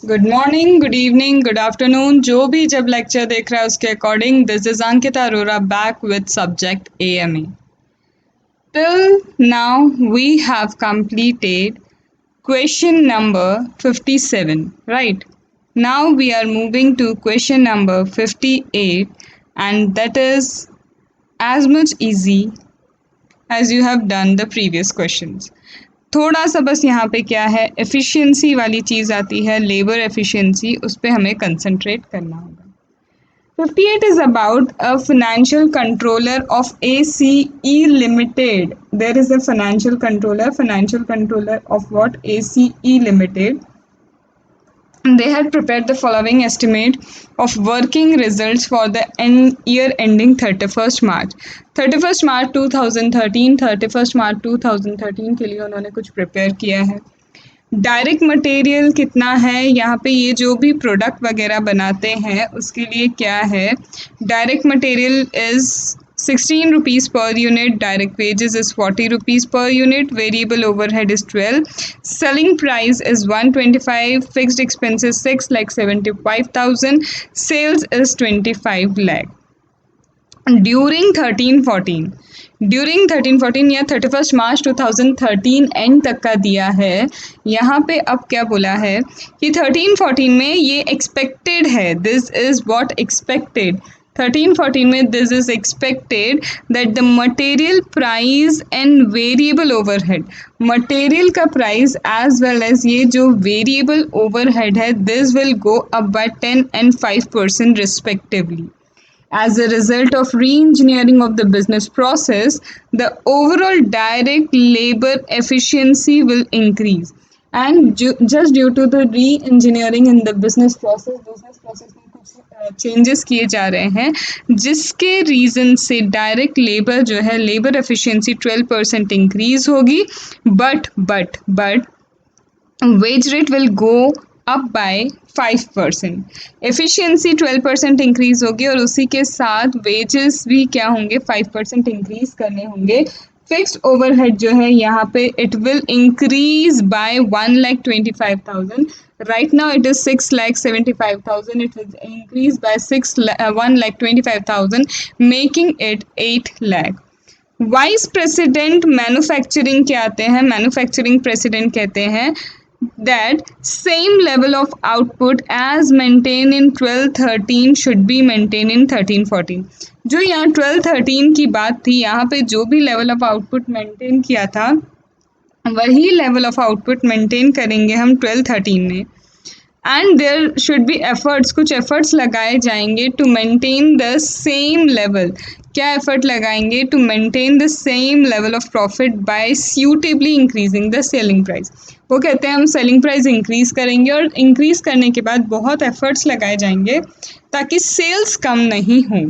Good morning, good evening, good afternoon, जो भी जब लेक्चर देख रहा है उसके according this is Ankita Arora back with subject AME. Till now we have completed question number 57, right? Now we are moving to question number 58, and that is as much easy as you have done the previous questions. थोड़ा सा बस यहाँ पे क्या है, efficiency वाली चीज़ आती है, लेबर एफिशिएंसी, उस पे हमें कंसंट्रेट करना होगा. 58 is about a financial controller of ACE Limited. There is a financial controller of what? ACE Limited. They had prepared the following estimate of working results for the year ending 31st March. 31st March 2013, 31st March 2013 के लिए उन्होंने कुछ prepare किया है. Direct material कितना है, यहाँ पे ये जो भी प्रोडक्ट वगैरह बनाते हैं उसके लिए क्या है, direct material is 16 rupees per unit, direct wages is 40 rupees per unit, variable overhead is 12, selling price is 125, fixed expenses 6,75,000, sales is 25 lakh. During 13-14 या 31st मार्च 2013 एंड तक का दिया है. यहाँ पे अब क्या बोला है कि 13-14 में ये एक्सपेक्टेड है, दिस इज़ व्हाट एक्सपेक्टेड. 13-14 में this is expected that the material price and variable overhead, material का प्राइस एज वेल एज ये जो वेरिएबल ओवरहेड है, this will go up by 10 and 5% respectively. As a result of re-engineering of the business process, the overall direct labor efficiency will increase. And just due to the re-engineering in the business process में कुछ changes किए जा रहे हैं, जिसके reason से direct labour जो है, लेबर एफिशिएंसी 12% इंक्रीज होगी, but wage rate will go up by 5%. Efficiency 12% increase होगी और उसी के साथ वेजेस भी क्या होंगे, 5% इंक्रीज करने होंगे. फिक्स्ड ओवरहेड जो है यहाँ पे it will increase by 1,25,000. Right now it is 6,75,000. It will increase by 1,25,000 making it 8 lakh. Vice president manufacturing क्या आते हैं, मैन्युफैक्चरिंग प्रेसिडेंट कहते हैं that same level of output as maintained in 12-13 should be maintained in 13-14. जो यहाँ 12-13 की बात थी, यहाँ पे जो भी लेवल ऑफ आउटपुट मेंटेन किया था वही लेवल ऑफ आउटपुट मेंटेन करेंगे हम 12-13 में. And there should be efforts, कुछ एफर्ट्स लगाए जाएंगे to maintain the same level. क्या एफर्ट लगाएंगे? To maintain the same level of profit by suitably increasing the selling price. वो कहते हैं हम सेलिंग प्राइस इंक्रीज करेंगे और इंक्रीज करने के बाद बहुत एफर्ट्स लगाए जाएंगे ताकि सेल्स कम नहीं हों.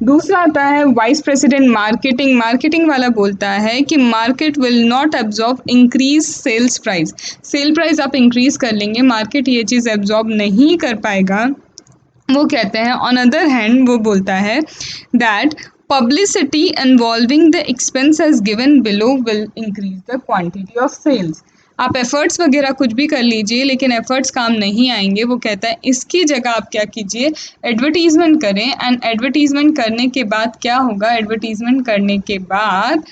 दूसरा आता है वाइस प्रेसिडेंट मार्केटिंग. मार्केटिंग वाला बोलता है कि market will not absorb increase sales price. Sale price आप इंक्रीज कर लेंगे, मार्केट ये चीज़ एब्जॉर्ब नहीं कर पाएगा. वो कहते हैं ऑन अदर हैंड, वो बोलता है that publicity involving the expense as given below will increase the quantity of sales. आप एफर्ट्स वगैरह कुछ भी कर लीजिए लेकिन एफर्ट्स काम नहीं आएंगे. वो कहता है इसकी जगह आप क्या कीजिए, एडवर्टीजमेंट करें. एंड एडवर्टीजमेंट करने के बाद क्या होगा, एडवर्टीजमेंट करने के बाद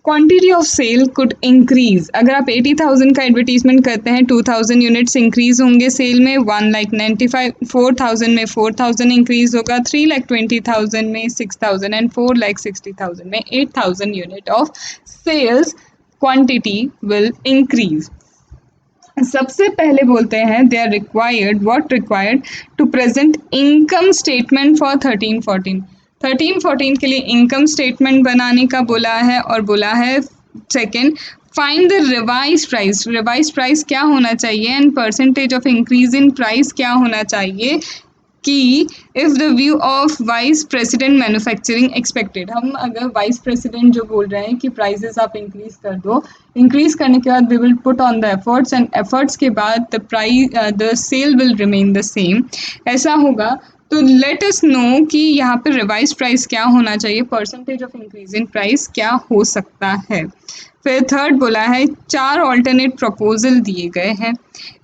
quantity of sale could increase. अगर आप 80,000 का एडवर्टीजमेंट करते हैं, 2,000 यूनिट्स इंक्रीज होंगे सेल में, 1,94,000 में 4,000 इंक्रीज होगा, 3,20,000 में 6,000 एंड 4,60,000 में 8,000 unit of sales quantity will increase. सबसे पहले बोलते हैं they are required, what required to present income statement for 13-14. 13-14 के लिए इनकम स्टेटमेंट बनाने का बोला है और बोला है second find the revise price. Revise price क्या होना चाहिए and percentage of increase in price क्या होना चाहिए कि if the view of vice president manufacturing expected. हम अगर वाइस प्रेसिडेंट जो बोल रहे हैं कि प्राइजेस आप इंक्रीज कर दो, इंक्रीज करने के बाद we will put on the efforts and efforts के बाद the price the sale will remain the same, ऐसा होगा. तो लेट अस नो कि यहाँ पे रिवाइज प्राइस क्या होना चाहिए, percentage of increase in price क्या हो सकता है. फिर थर्ड बोला है 4 ऑल्टरनेट प्रपोजल दिए गए हैं।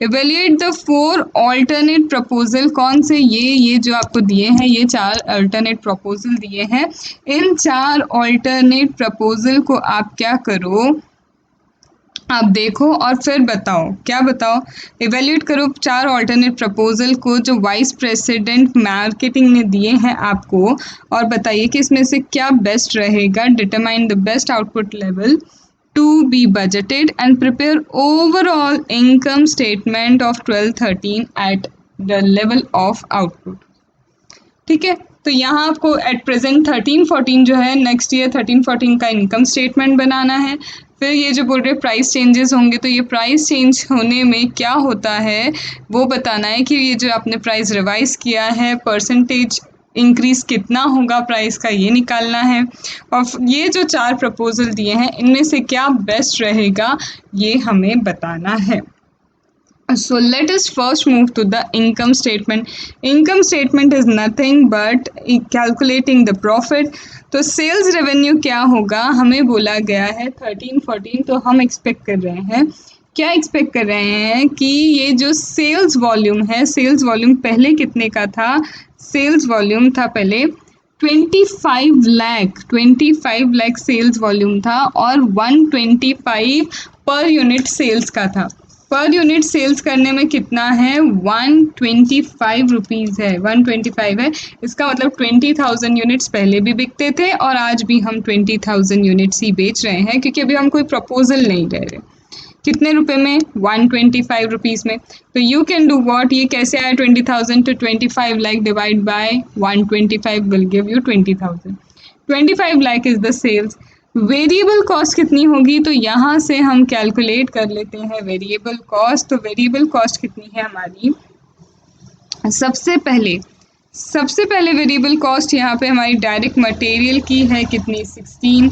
Evaluate the 4 alternate proposal. कौन से? ये जो आपको दिए हैं, ये 4 ऑल्टरनेट प्रपोजल दिए हैं। इन 4 ऑल्टरनेट प्रपोजल को आप क्या करो, आप देखो और फिर बताओ। क्या बताओ? इवेल्यूएट करो 4 ऑल्टरनेट प्रपोजल को जो वाइस प्रेसिडेंट मार्केटिंग ने दिए हैं आपको, और बताइए कि इसमें से क्या बेस्ट रहेगा। Determine the best output level to be budgeted and prepare overall income statement of 12-13 at the level of output. ठीक है, तो यहाँ आपको एट प्रेजेंट 13-14 जो है, नेक्स्ट ईयर 13-14 का इनकम स्टेटमेंट बनाना है। फिर ये जो बोल रहे प्राइस चेंजेस होंगे, तो ये प्राइस चेंज होने में क्या होता है वो बताना है कि ये जो आपने प्राइस रिवाइज किया है, परसेंटेज इंक्रीज कितना होगा प्राइस का, ये निकालना है। और ये जो 4 प्रपोजल दिए हैं, इनमें से क्या बेस्ट रहेगा ये हमें बताना है। So let us first move to the income statement. Income statement is nothing but calculating the profit. तो सेल्स रेवेन्यू क्या होगा, हमें बोला गया है 13-14, तो हम एक्सपेक्ट कर रहे हैं, क्या एक्सपेक्ट कर रहे हैं कि ये जो सेल्स वॉल्यूम है, सेल्स वॉल्यूम पहले कितने का था? सेल्स वॉल्यूम था पहले 25 लाख सेल्स वॉल्यूम था, और 125 पर यूनिट सेल्स का था। पर यूनिट सेल्स करने में कितना है? 125 रुपीज़ है, 125 है। इसका मतलब 20,000 यूनिट्स पहले भी बिकते थे और आज भी हम 20,000 यूनिट्स ही बेच रहे हैं, क्योंकि अभी हम कोई प्रपोजल नहीं दे रहे। कितने रुपए में? 125 रुपीज़ में। तो यू कैन डू वॉट, ये कैसे आया 20,000 to 25 lakh divide by 125 will give you 20,000। 25 lakh is the sales. Variable cost कितनी होगी, तो यहाँ से हम कैलकुलेट कर लेते हैं वेरिएबल कॉस्ट। तो वेरिएबल कॉस्ट कितनी है हमारी? सबसे पहले वेरिएबल कॉस्ट यहाँ पे हमारी डायरेक्ट मटेरियल की है कितनी? 16।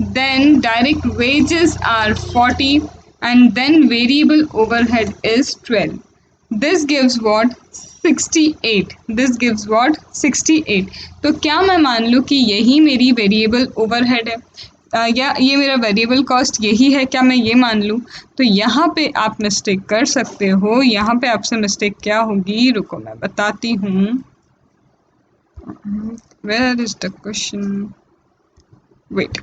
Then direct wages are 40 and then variable overhead is 12. This gives what? 68. This gives what? 68. तो क्या मैं मान लूँ कि यही मेरी वेरिएबल ओवरहेड है, या ये मेरा वेरिएबल कॉस्ट यही है, क्या मैं ये मान लूँ? तो यहाँ पे आप मिस्टेक कर सकते हो। यहाँ पे आपसे मिस्टेक क्या होगी, रुको मैं बताती हूँ। Where is the question? Wait.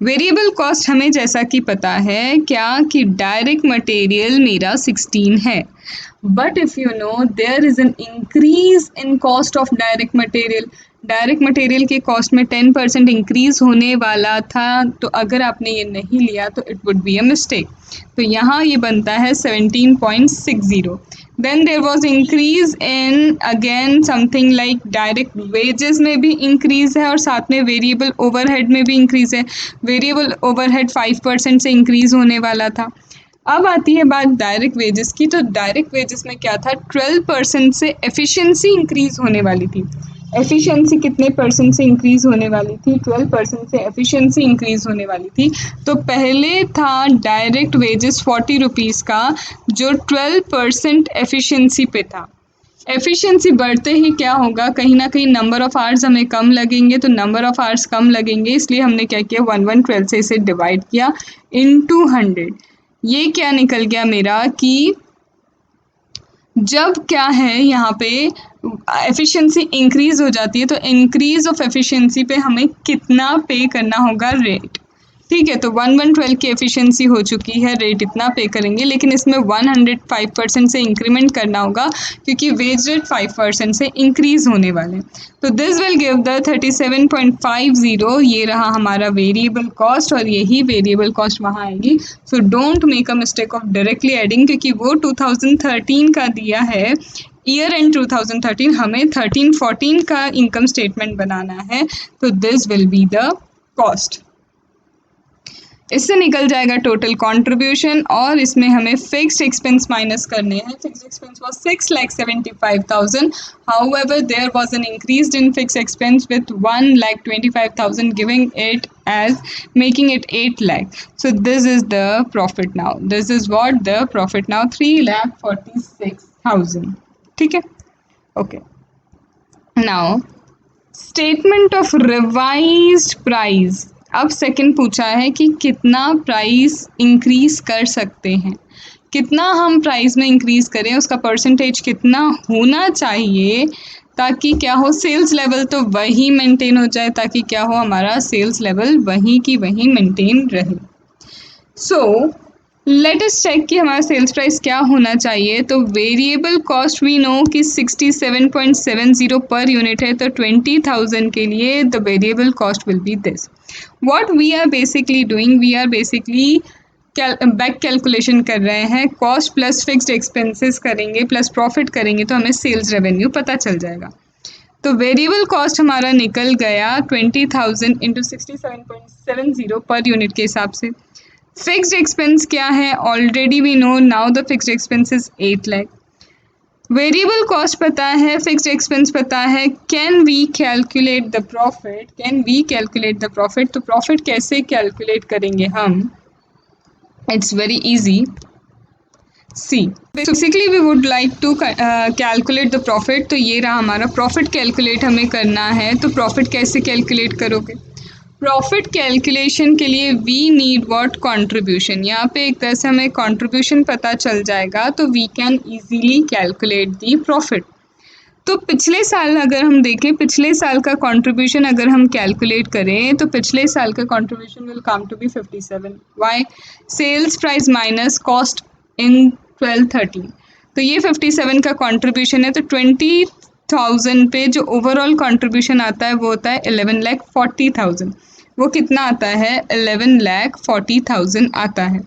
Variable cost हमें जैसा कि पता है क्या, कि डायरेक्ट मटेरियल मेरा 16 है, but if you know there is an increase in cost of direct material. Direct material के कॉस्ट में 10% इंक्रीज होने वाला था, तो अगर आपने ये नहीं लिया तो it would be a mistake. तो यहाँ ये बनता है 17.60। Then there was increase in again something like direct wages में भी इंक्रीज है, और साथ में वेरिएबल ओवरहेड में भी इंक्रीज है। वेरिएबल ओवरहेड 5% से इंक्रीज होने वाला था। अब आती है बात डायरेक्ट वेजेस की। तो डायरेक्ट वेजेस में क्या था? 12% से एफिशिएंसी इंक्रीज होने वाली थी। एफिशिएंसी कितने परसेंट से इंक्रीज होने वाली थी? 12% से एफिशिएंसी इंक्रीज होने वाली थी। तो पहले था डायरेक्ट वेजेस 40 रुपीज़ का, जो 12% एफिशिएंसी पे था। एफिशिएंसी बढ़ते ही क्या होगा, कहीं ना कहीं नंबर ऑफ आवर्स हमें कम लगेंगे। तो नंबर ऑफ आवर्स कम लगेंगे, इसलिए हमने क्या किया, 112 से इसे डिवाइड किया इनटू 100। ये क्या निकल गया मेरा कि जब क्या है यहाँ पे एफिशिएंसी इंक्रीज हो जाती है, तो इंक्रीज ऑफ एफिशिएंसी पे हमें कितना पे करना होगा? रेट। ठीक है, तो 112 की एफिशिएंसी हो चुकी है, रेट इतना पे करेंगे, लेकिन इसमें 105% से इंक्रीमेंट करना होगा, क्योंकि वेज रेट 5% से इंक्रीज होने वाले। तो दिस विल गिव द 37.50। ये रहा हमारा वेरिएबल कॉस्ट, और यही वेरिएबल कॉस्ट वहाँ आएगी। So don't make a mistake of directly adding, क्योंकि वो 2013 का दिया है, ईयर एंड 2013, हमें 13-14 का इनकम स्टेटमेंट बनाना है। तो this will be the cost. इससे निकल जाएगा टोटल कंट्रीब्यूशन, और इसमें हमें फिक्स्ड एक्सपेंस माइनस करने हैं। Fixed expense was 6,75,000। However there was an increase in fixed expense with 1,25,000 giving it as making it 8 lakh. So this is the profit now. This is what the profit now, 3,46,000. ठीक है, okay. Now statement of revised price. अब second पूछा है कि कितना price increase कर सकते हैं, कितना हम प्राइस में इंक्रीज करें, उसका परसेंटेज कितना होना चाहिए ताकि क्या हो, सेल्स लेवल तो वही मेंटेन हो जाए, ताकि क्या हो, हमारा सेल्स लेवल वही की वही मेंटेन रहे। सो लेट अस चेक कि हमारा सेल्स प्राइस क्या होना चाहिए। तो वेरिएबल कॉस्ट वी नो कि 67.70 पर यूनिट है, तो 20,000 के लिए the variable cost will be this. What we are basically doing, we are basically back calculation कर रहे हैं, कॉस्ट प्लस फिक्स्ड एक्सपेंसेस करेंगे प्लस प्रॉफिट करेंगे तो हमें सेल्स रेवेन्यू पता चल जाएगा। तो वेरिएबल कॉस्ट हमारा निकल गया 20,000 इंटू 67.70 पर यूनिट के हिसाब से। फिक्स्ड एक्सपेंस क्या है, already we know now the fixed expense is 8 lakh. Variable cost पता है, फिक्स्ड एक्सपेंस पता है, can we calculate the profit, can we calculate the profit. तो प्रॉफिट कैसे कैलकुलेट करेंगे हम, it's very easy. See basically we would like to calculate the profit. तो ये रहा हमारा प्रॉफिट, कैलकुलेट हमें करना है। तो प्रॉफिट कैसे कैलकुलेट करोगे, प्रॉफिट कैलकुलेशन के लिए वी नीड व्हाट, कंट्रीब्यूशन। यहाँ पे एक तरह से हमें कंट्रीब्यूशन पता चल जाएगा तो we can easily calculate the profit. तो पिछले साल अगर हम देखें, पिछले साल का कंट्रीब्यूशन अगर हम कैलकुलेट करें तो पिछले साल का contribution will come to be 57। Why, sales price minus cost in 12-13, तो ये 57 का कंट्रीब्यूशन है। तो 20,000 पे जो ओवरऑल कंट्रीब्यूशन आता है वो होता है 11,40,000। वो कितना आता है, 11,40,000 आता है।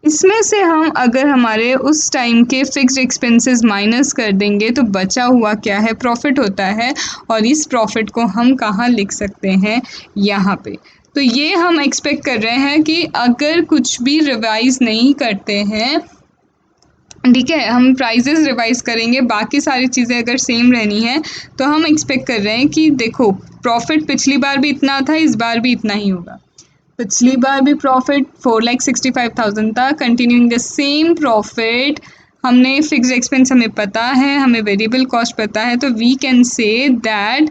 इसमें से हम अगर हमारे उस टाइम के फिक्स्ड एक्सपेंसेस माइनस कर देंगे तो बचा हुआ क्या है, प्रॉफिट होता है। और इस प्रॉफिट को हम कहाँ लिख सकते हैं, यहाँ पे। तो ये हम एक्सपेक्ट कर रहे हैं कि अगर कुछ भी रिवाइज नहीं करते हैं, ठीक है, हम प्राइजेस रिवाइज करेंगे, बाकी सारी चीज़ें अगर सेम रहनी है तो हम एक्सपेक्ट कर रहे हैं कि देखो प्रॉफिट पिछली बार भी इतना था, इस बार भी इतना ही होगा। पिछली बार भी प्रॉफिट 4,65,000 था, कंटिन्यूइंग द सेम प्रॉफिट। हमने फिक्स एक्सपेंस हमें पता है, हमें वेरिएबल कॉस्ट पता है, तो we can say that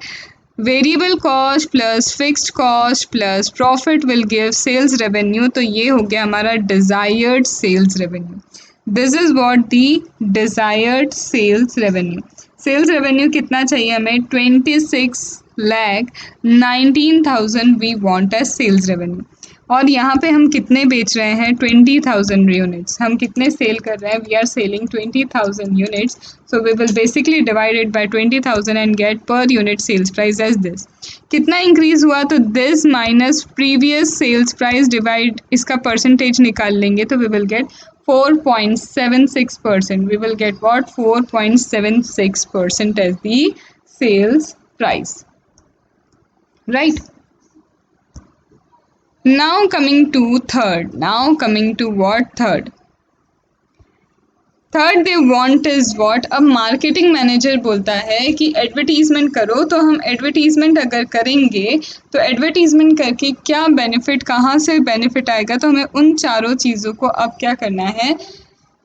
variable cost plus fixed cost plus profit will give sales revenue. तो ये हो गया हमारा desired sales revenue. This is what the desired sales revenue. Sales revenue कितना चाहिए हमें, 26,19,000 we want as sales revenue. और यहाँ पे हम कितने बेच रहे हैं, 20,000 यूनिट्स। हम कितने सेल कर रहे हैं, we are selling 20,000 units. So we will basically divide it by 20,000 and get per unit sales price as this. कितना इंक्रीज हुआ, तो this minus previous sales price divide इसका परसेंटेज निकाल लेंगे तो we will get 4.76%. We will get what, 4.76% as the sales price, right? Now coming to third, now coming to what, third they want is what. अब marketing manager बोलता है कि advertisement करो, तो हम एडवर्टीजमेंट अगर करेंगे तो एडवर्टीजमेंट करके क्या बेनिफिट, कहाँ से बेनिफिट आएगा, तो हमें उन चारों चीज़ों को अब क्या करना है,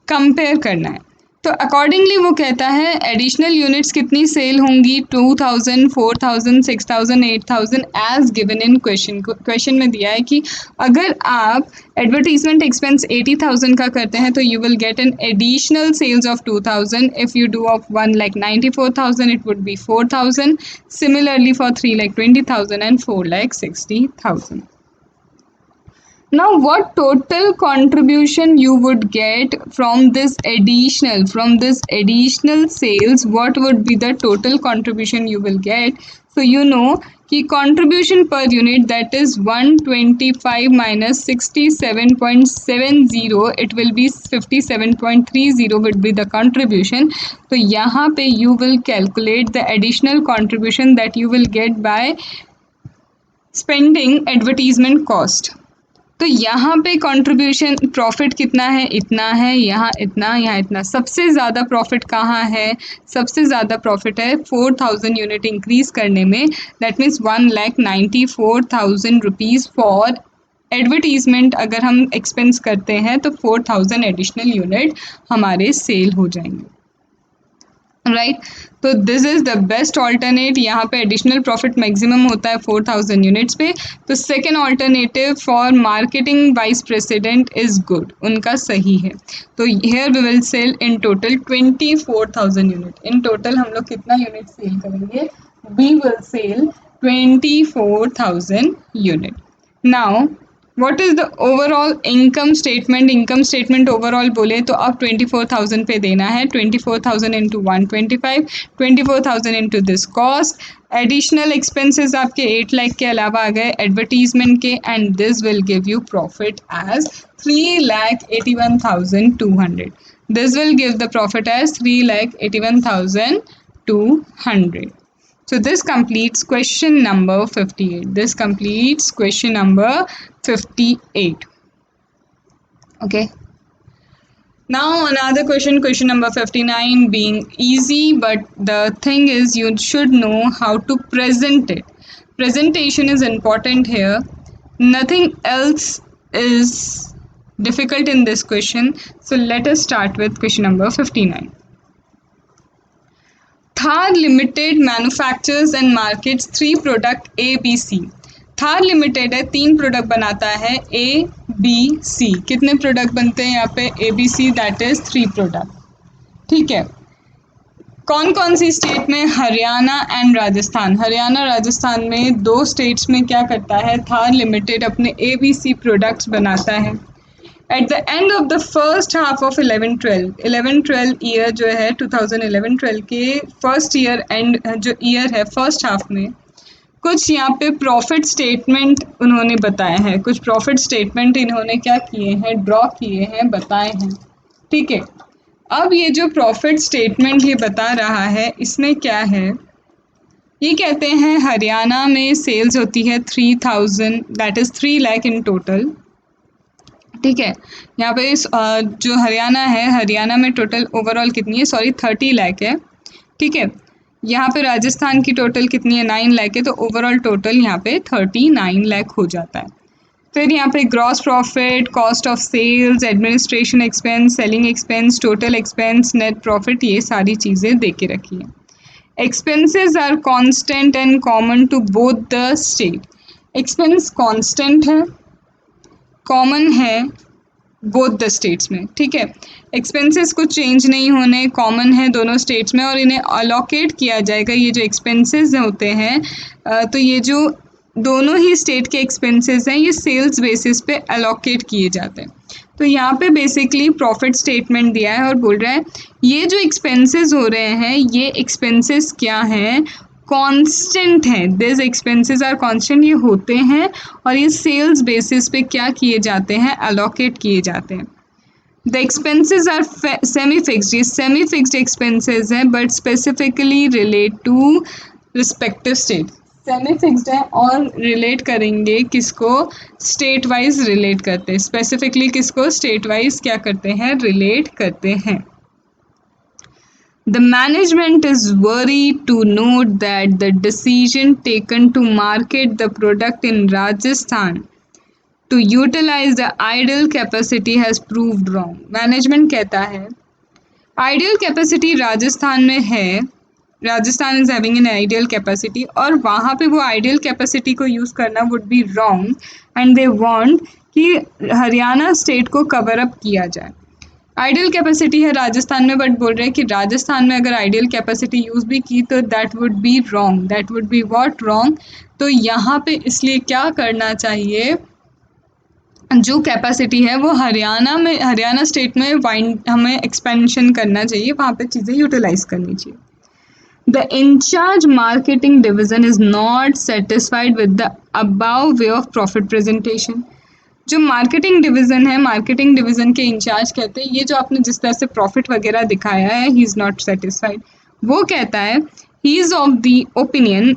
कंपेयर करना है। तो अकॉर्डिंगली वो कहता है एडिशनल यूनिट्स कितनी सेल होंगी, 2,000, 4,000, 6,000, 8,000 as given in question. Question में दिया है कि अगर आप एडवर्टीजमेंट एक्सपेंस 80,000 का करते हैं तो you will get an additional sales of 2,000। If you do of 1,94,000 it would be 4,000। Similarly for 3,20,000 and 4,60,000। Now what total contribution you would get from this additional sales, what would be the total contribution you will get? So you know कि contribution per unit, that is 125 minus 67.70, it will be 57.30 would be the contribution. तो यहाँ पे you will calculate the additional contribution that you will get by spending advertisement cost. तो यहाँ पे contribution profit कितना है, इतना है, यहाँ इतना, यहाँ इतना। सबसे ज़्यादा प्रॉफिट कहाँ है, सबसे ज़्यादा प्रॉफिट है 4,000 यूनिट इंक्रीज़ करने में। That means 1,94,000 rupees for advertisement. अगर हम एक्सपेंस करते हैं तो 4,000 एडिशनल यूनिट हमारे सेल हो जाएंगे, राइट। तो this is the best alternate. यहाँ पे एडिशनल प्रॉफिट मैक्सिमम होता है 4000 यूनिट्स पे। तो second alternative for marketing vice president is good, उनका सही है। तो here we will sell in total 24,000 unit. In total हम लोग कितना यूनिट सेल करेंगे? We will sell 24,000 unit. Now what is the overall income statement? Income statement overall बोले तो अब 24,000 पे देना है। 24,000 into 125, 24,000 into this cost. Additional expenses आपके 8 लाख के अलावा आ गए एडवर्टीजमेंट के, and this will give you profit as 3,81,200। This will give the profit as 3,81,200. So this completes question number 58. This completes question number 58. Okay. Now another question, question number 59, being easy, but the thing is you should know how to present it. Presentation is important here. Nothing else is difficult in this question. So let us start with question number 59. Thar Limited manufactures and markets 3 product A, B, C. Thar limited है, 3 product बनाता है A, B, C. कितने product बनते हैं यहाँ पे? A, B, C, that is 3 product. ठीक है। कौन कौन सी स्टेट में? हरियाणा एंड राजस्थान। हरियाणा राजस्थान में 2 स्टेट्स में क्या करता है? थार लिमिटेड अपने A, B, C प्रोडक्ट्स बनाता है। Eight the end of the first half of 11-12 year जो है 2011-12 के फर्स्ट ईयर एंड जो ईयर है फर्स्ट हाफ में कुछ यहाँ पे प्रॉफिट स्टेटमेंट उन्होंने बताए हैं। कुछ प्रॉफिट स्टेटमेंट इन्होंने क्या किए हैं? ड्रॉ किए हैं, बताए हैं। ठीक है। अब ये जो प्रॉफिट स्टेटमेंट ये बता रहा है इसमें क्या है? ये कहते हैं हरियाणा में सेल्स होती है 3,000, that is 3 lakh in total. ठीक है। यहाँ पे जो हरियाणा है, हरियाणा में टोटल ओवरऑल कितनी है? सॉरी 30 लाख है। ठीक है। यहाँ पे राजस्थान की टोटल कितनी है? 9 लाख है। तो ओवरऑल टोटल यहाँ पे 39 लाख हो जाता है। फिर यहाँ पे gross profit, cost of sales, administration expense, selling expense, total expense, net profit, ये सारी चीज़ें दे के रखी है। Expenses are constant and common to both the state. Expense constant है, कॉमन है बोथ द स्टेट्स में। ठीक है। एक्सपेंसेस कुछ चेंज नहीं होने, कॉमन है दोनों स्टेट्स में, और इन्हें अलोकेट किया जाएगा। ये जो एक्सपेंसेस होते हैं तो ये जो दोनों ही स्टेट के एक्सपेंसेस हैं ये सेल्स बेसिस पे अलोकेट किए जाते हैं। तो यहाँ पे बेसिकली प्रॉफिट स्टेटमेंट दिया है और बोल रहा है ये जो एक्सपेंसेस हो रहे हैं ये एक्सपेंसेस क्या हैं? कांस्टेंट है। दिस एक्सपेंसेस आर कांस्टेंट, ये होते हैं और ये सेल्स बेसिस पे क्या किए जाते हैं? अलोकेट किए जाते हैं। The expenses are semi fixed, ये सेमी फिक्स्ड एक्सपेंसेस हैं but specifically relate to respective state. Semi fixed है और रिलेट करेंगे किसको? स्टेट वाइज रिलेट करते हैं। स्पेसिफिकली किसको? स्टेट वाइज क्या करते हैं? रिलेट करते हैं। The management is worried to note that the decision taken to market the product in Rajasthan to utilize the idle capacity has proved wrong. Management कहता है ideal capacity राजस्थान में है, Rajasthan is having an ideal capacity, और वहाँ पे वो ideal capacity को use करना would be wrong and they want कि हरियाणा स्टेट को कवर अप किया जाए। आइडियल कैपेसिटी है राजस्थान में, बट बोल रहे हैं कि राजस्थान में अगर आइडियल कैपेसिटी यूज़ भी की तो that would be wrong. That would be what? Wrong. तो यहाँ पे इसलिए क्या करना चाहिए? जो कैपेसिटी है वो हरियाणा में, हरियाणा स्टेट में हमें एक्सपेंशन करना चाहिए, वहाँ पे चीज़ें यूटिलाइज करनी चाहिए। The incharge marketing division is not satisfied with the above way of profit presentation. जो मार्केटिंग डिवीज़न है, मार्केटिंग डिवीज़न के इंचार्ज कहते हैं ये जो आपने जिस तरह से प्रॉफिट वगैरह दिखाया है ही इज़ नॉट सेटिस्फाइड। वो कहता है he is of the opinion,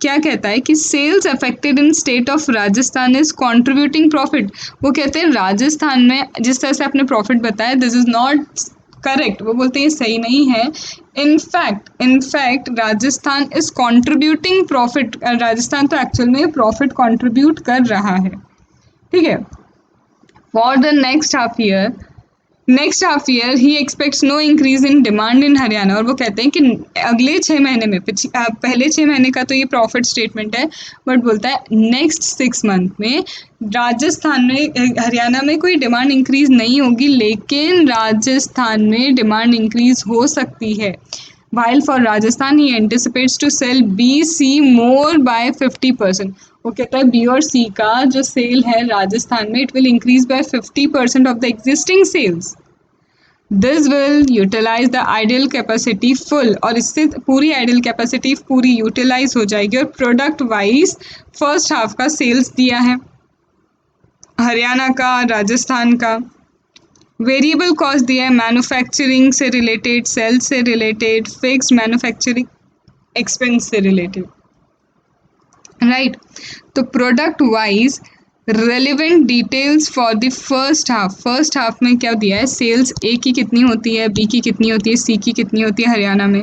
क्या कहता है कि sales affected in state of Rajasthan is contributing profit. वो कहते हैं राजस्थान में जिस तरह से आपने प्रॉफिट बताया दिस इज़ नॉट करेक्ट। वो बोलते हैं सही नहीं है। In fact Rajasthan is contributing profit. Rajasthan तो एक्चुअल में प्रॉफिट कंट्रीब्यूट कर रहा है। ठीक है। For the next half year next half year he expects no increase in demand in Haryana, और वो कहते हैं कि अगले 6 महीने में, पहले 6 महीने का तो ये प्रॉफिट स्टेटमेंट है, बट बोलता है नेक्स्ट 6 मंथ में राजस्थान में, हरियाणा में कोई डिमांड इंक्रीज नहीं होगी, लेकिन राजस्थान में डिमांड इंक्रीज हो सकती है। While for Rajasthan he anticipates to sell B, C more by 50%. वो कहता है बी और सी का जो सेल है राजस्थान में, it will increase by 50% of the existing cells. This will utilize the ideal capacity full, और इससे पूरी आइडियल कैपेसिटी पूरी यूटिलाइज हो जाएगी। और प्रोडक्ट वाइज फर्स्ट हाफ का सेल्स दिया है हरियाणा का, राजस्थान का। वेरिएबल कॉस्ट दिया है मैन्युफैक्चरिंग से रिलेटेड, सेल्स से रिलेटेड, फिक्स्ड मैन्युफैक्चरिंग एक्सपेंस से रिलेटेड, राइट। तो product wise relevant details for the first half में क्या दिया है, सेल्स ए की कितनी होती है, बी की कितनी होती है, सी की कितनी होती है हरियाणा में,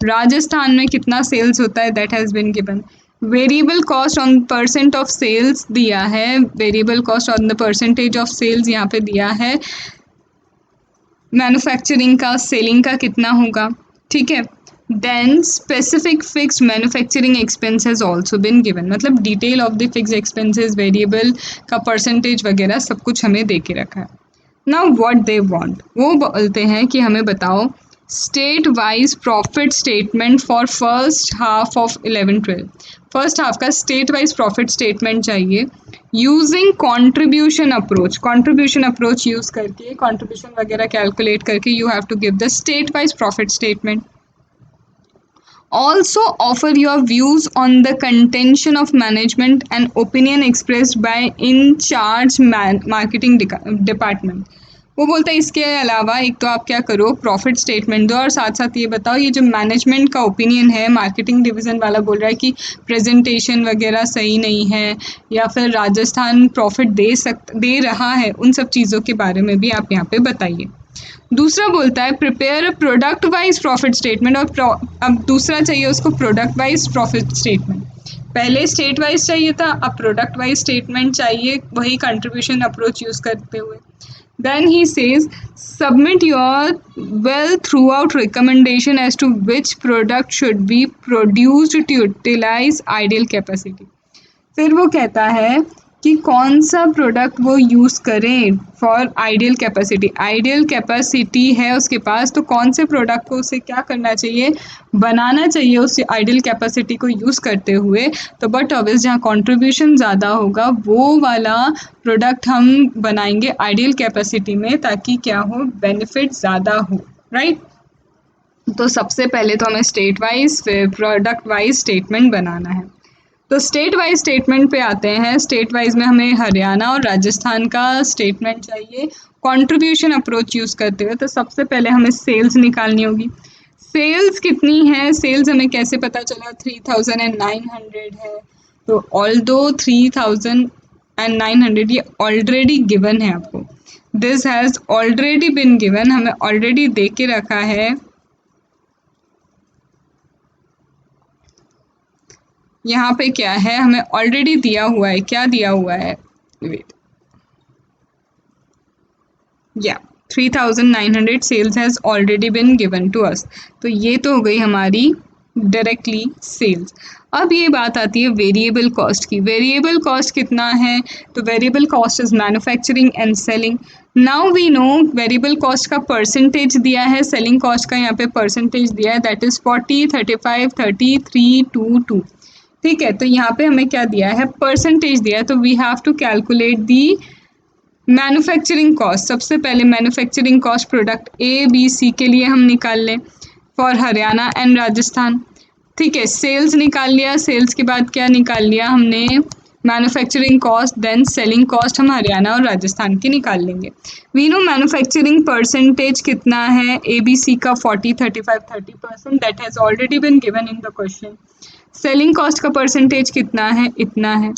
राजस्थान में कितना सेल्स होता है, that has been given. Variable cost on percent of sales दिया है, variable cost on the percentage of sales यहाँ पे दिया है, मैन्युफैक्चरिंग का, सेलिंग का कितना होगा, ठीक है। Then specific fixed manufacturing expense has also been given, मतलब detail of the fixed expenses, variable का परसेंटेज वगैरह सब कुछ हमें दे के रखा है। नाउ व्हाट दे वांट, वो बोलते हैं कि हमें बताओ state wise profit statement for first half of 11-12। First half का स्टेट वाइज प्रॉफिट स्टेटमेंट चाहिए यूजिंग कॉन्ट्रीब्यूशन अप्रोच यूज करके, कॉन्ट्रीब्यूशन वगैरह कैलकुलेट करके you have to give the state wise profit statement. Also offer your views on the contention of management and opinion expressed by in charge marketing department। वो बोलता है इसके अलावा एक तो आप क्या करो, प्रॉफिट स्टेटमेंट दो, और साथ साथ ये बताओ ये जो मैनेजमेंट का ओपिनियन है, मार्केटिंग डिवीज़न वाला बोल रहा है कि प्रेजेंटेशन वगैरह सही नहीं है, या फिर राजस्थान प्रॉफिट दे रहा है, उन सब चीज़ों के बारे में भी आप यहाँ पे बताइए। दूसरा बोलता है prepare a product wise profit statement, और अब दूसरा चाहिए उसको प्रोडक्ट वाइज प्रॉफिट स्टेटमेंट। पहले स्टेट वाइज चाहिए था, अब प्रोडक्ट वाइज स्टेटमेंट चाहिए, वही कंट्रीब्यूशन अप्रोच यूज करते हुए। Then he says, submit your well throughout recommendation as to which product should be produced to utilize ideal capacity। फिर वो कहता है कि कौन सा प्रोडक्ट वो यूज़ करें for ideal capacity. Ideal capacity है उसके पास, तो कौन से प्रोडक्ट को उसे क्या करना चाहिए, बनाना चाहिए उस आइडियल कैपेसिटी को यूज़ करते हुए। तो बट ऑब्वियस जहाँ कंट्रीब्यूशन ज़्यादा होगा वो वाला प्रोडक्ट हम बनाएंगे आइडियल कैपेसिटी में, ताकि क्या हो, बेनिफिट ज़्यादा हो, राइट। तो सबसे पहले तो हमें स्टेट वाइज फिर प्रोडक्ट वाइज स्टेटमेंट बनाना है। तो स्टेट वाइज स्टेटमेंट पे आते हैं। स्टेट वाइज में हमें हरियाणा और राजस्थान का स्टेटमेंट चाहिए कंट्रीब्यूशन अप्रोच यूज़ करते हुए। तो सबसे पहले हमें सेल्स निकालनी होगी। सेल्स कितनी है, सेल्स हमें कैसे पता चला, 3900 है। तो ऑल्दो 3900 ये ऑलरेडी गिवन है आपको, this has already been given, हमें ऑलरेडी दे के रखा है। यहाँ पे क्या है, हमें ऑलरेडी दिया हुआ है, क्या दिया हुआ है, वेट, या 3900 sales has already been given to us. तो ये तो हो गई हमारी डायरेक्टली सेल्स। अब ये बात आती है वेरिएबल कॉस्ट की। वेरिएबल कॉस्ट कितना है, तो variable cost is manufacturing and selling. Now we know variable cost का परसेंटेज दिया है, सेलिंग कॉस्ट का यहाँ पे परसेंटेज दिया है, दैट इज 40, 35, 30, 3, 2, 2। ठीक है, तो यहाँ पे हमें क्या दिया है, परसेंटेज दिया है। तो we have to calculate the manufacturing cost. सबसे पहले manufacturing cost product A B C के लिए हम निकाल लें फॉर हरियाणा एंड राजस्थान। ठीक है, सेल्स निकाल लिया, सेल्स के बाद क्या निकाल लिया हमने, manufacturing cost, then selling cost हम हरियाणा और राजस्थान की निकाल लेंगे। वी नो मैन्युफैक्चरिंग परसेंटेज कितना है ए बी सी का, 40, 35, 30%, that has already been given in the question. Selling cost का परसेंटेज कितना है, इतना है।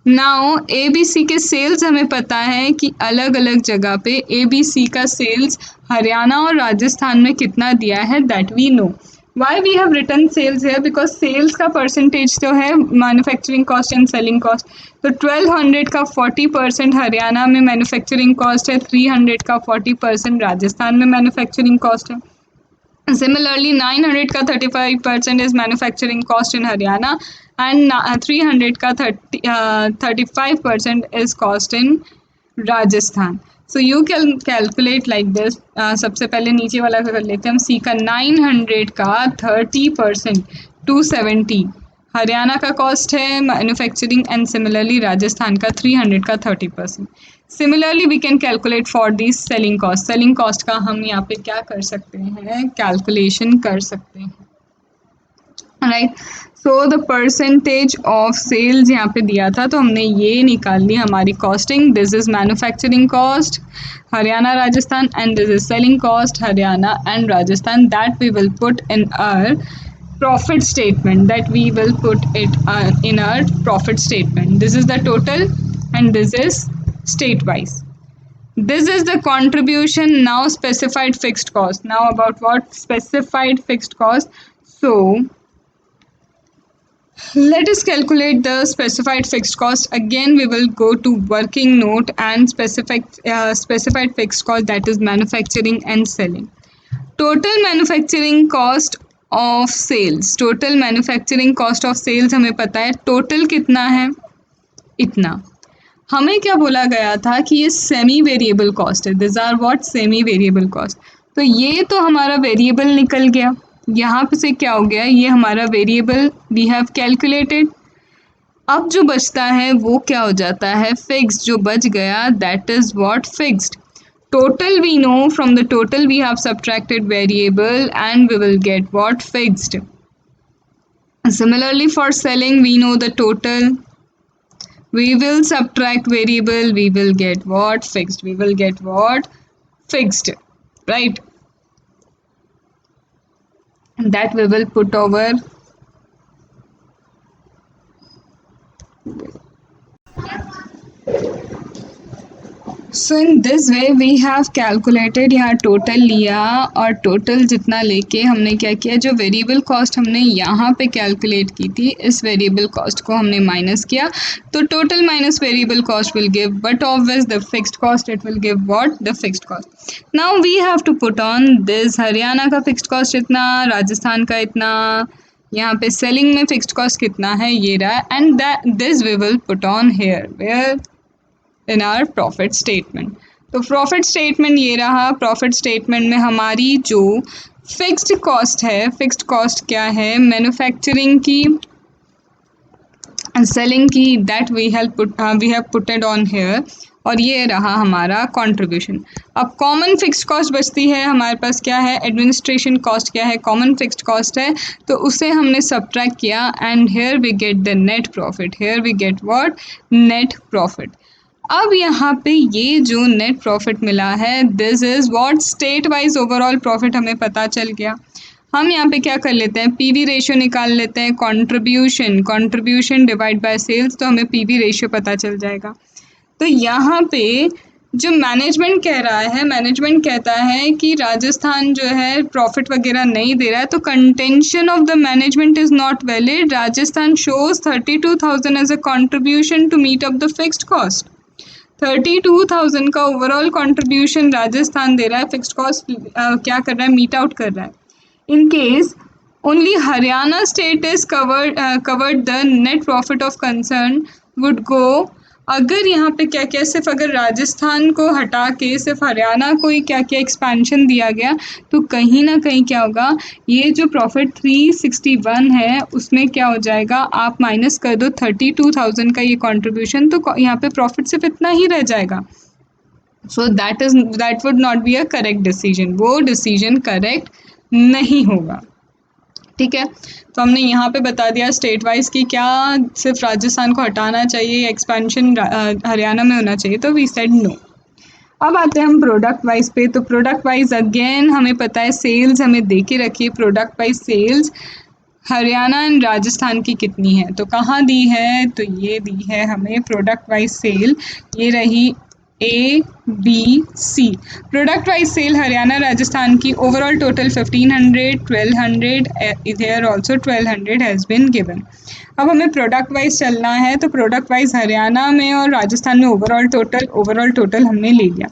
नाउ ए बी सी के सेल्स हमें पता है कि अलग अलग जगह पे ए बी सी का सेल्स हरियाणा और राजस्थान में कितना दिया है, that we know. Why we have written sales है, बिकॉज सेल्स का परसेंटेज तो है manufacturing cost and selling cost. तो 1200 का 40% हरियाणा में मैन्युफैक्चरिंग कॉस्ट है, 300 का 40% राजस्थान में मैन्युफैक्चरिंग कॉस्ट है। Similarly, 900 का 35% is manufacturing cost in Haryana and 300 का 35% is cost in Rajasthan. So you can calculate like this. सबसे पहले नीचे वाला कर लेते हैं हम। C का 900 का 30% 270 हरियाणा का कॉस्ट है मैन्युफैक्चरिंग, एंड सिमिलरली राजस्थान का 300 का 30%। Similarly we can calculate for the selling cost. Selling cost का हम यहाँ पे क्या कर सकते हैं, कैलकुलेशन कर सकते हैं, right. So the percentage of sales यहाँ पे दिया था, तो हमने ये निकाल ली हमारी costing. This is manufacturing cost Haryana Rajasthan and this is selling cost Haryana and Rajasthan, that we will put in our profit statement, that we will put it in our profit statement. This is the total and this is state wise. This is the contribution. Now specified fixed cost. Now about what specified fixed cost. So let us calculate the specified fixed cost. Again we will go to working note and specified fixed cost, that is manufacturing and selling. Total manufacturing cost of sales, total manufacturing cost of sales हमें पता है total कितना है, इतना। हमें क्या बोला गया था कि ये सेमी वेरिएबल कॉस्ट है, this are what semi variable cost. तो ये तो हमारा वेरिएबल निकल गया, यहाँ पे से क्या हो गया, ये हमारा वेरिएबल वी हैव कैलकुलेटेड। अब जो बचता है वो क्या हो जाता है, फिक्स्ड। जो बच गया that is what fixed. Total we know, from the total we have subtracted variable and we will get what, fixed. Similarly for selling we know the total, we will subtract variable, we will get what, fixed. We will get what, fixed, right? And that we will put over so in this way we have calculated. यहाँ total लिया और total जितना लेके हमने क्या किया, जो variable cost हमने यहाँ पे कैलकुलेट की थी इस वेरिएबल कॉस्ट को हमने माइनस किया। तो total minus variable cost will give but obvious the fixed cost, it will give what, the fixed cost. Now we have to put on this, Haryana का फिक्स्ड कॉस्ट इतना, राजस्थान का इतना, यहाँ पे सेलिंग में फिक्स्ड कॉस्ट कितना है ये रहा, and this we will put on here where in our profit statement. तो प्रॉफिट स्टेटमेंट ये रहा। प्रॉफिट स्टेटमेंट में हमारी जो फिक्स्ड कॉस्ट है, फिक्स्ड कॉस्ट क्या है, मैन्युफैक्चरिंग की, सेलिंग की, that we have putted on here, और ये रहा हमारा कंट्रीब्यूशन। अब कॉमन फिक्स्ड कॉस्ट बचती है हमारे पास, क्या है, एडमिनिस्ट्रेशन कॉस्ट क्या है, कॉमन फिक्स्ड कॉस्ट है, तो उसे हमने सब्ट्रैक्ट किया and here we get the net profit, here we get what, net profit. अब यहाँ पे ये जो नेट प्रॉफिट मिला है, this is what, state wise overall profit हमें पता चल गया। हम यहाँ पे क्या कर लेते हैं, पीवी रेशियो निकाल लेते हैं, कंट्रीब्यूशन डिवाइड बाय सेल्स, तो हमें पीवी रेशियो पता चल जाएगा। तो यहाँ पे जो मैनेजमेंट कह रहा है, मैनेजमेंट कहता है कि राजस्थान जो है प्रॉफिट वगैरह नहीं दे रहा है, तो contention of the management is not valid. Rajasthan shows 32,000 as a contribution to meet up the fixed cost. 32,000 का ओवरऑल कंट्रीब्यूशन राजस्थान दे रहा है, फिक्स्ड कॉस्ट क्या कर रहा है, मीट आउट कर रहा है। In case only Haryana state is covered the net profit of concern would go. अगर यहाँ पे क्या क्या, सिर्फ अगर राजस्थान को हटा के सिर्फ हरियाणा को ही क्या क्या एक्सपेंशन दिया गया, तो कहीं ना कहीं क्या होगा, ये जो प्रॉफिट 361 है उसमें क्या हो जाएगा, आप माइनस कर दो 32,000 का ये कंट्रीब्यूशन, तो यहाँ पे प्रॉफिट सिर्फ इतना ही रह जाएगा। So that would not be a correct decision, वो डिसीजन करेक्ट नहीं होगा, ठीक है। तो हमने यहाँ पे बता दिया स्टेट वाइज कि क्या सिर्फ राजस्थान को हटाना चाहिए, एक्सपेंशन हरियाणा में होना चाहिए, तो वी सेड नो। अब आते हैं हम प्रोडक्ट वाइज पे। तो प्रोडक्ट वाइज अगेन हमें पता है सेल्स हमें दे के रखी, product wise sales Haryana and Rajasthan की कितनी है, तो कहाँ दी है, तो ये दी है हमें प्रोडक्ट वाइज सेल, ये रही A, B, C. Product wise sale Haryana Rajasthan की overall total 1500, 1200, here also 1200 has been given. अब हमें प्रोडक्ट वाइज चलना है, तो प्रोडक्ट वाइज हरियाणा में और राजस्थान में ओवरऑल टोटल हमने ले लिया।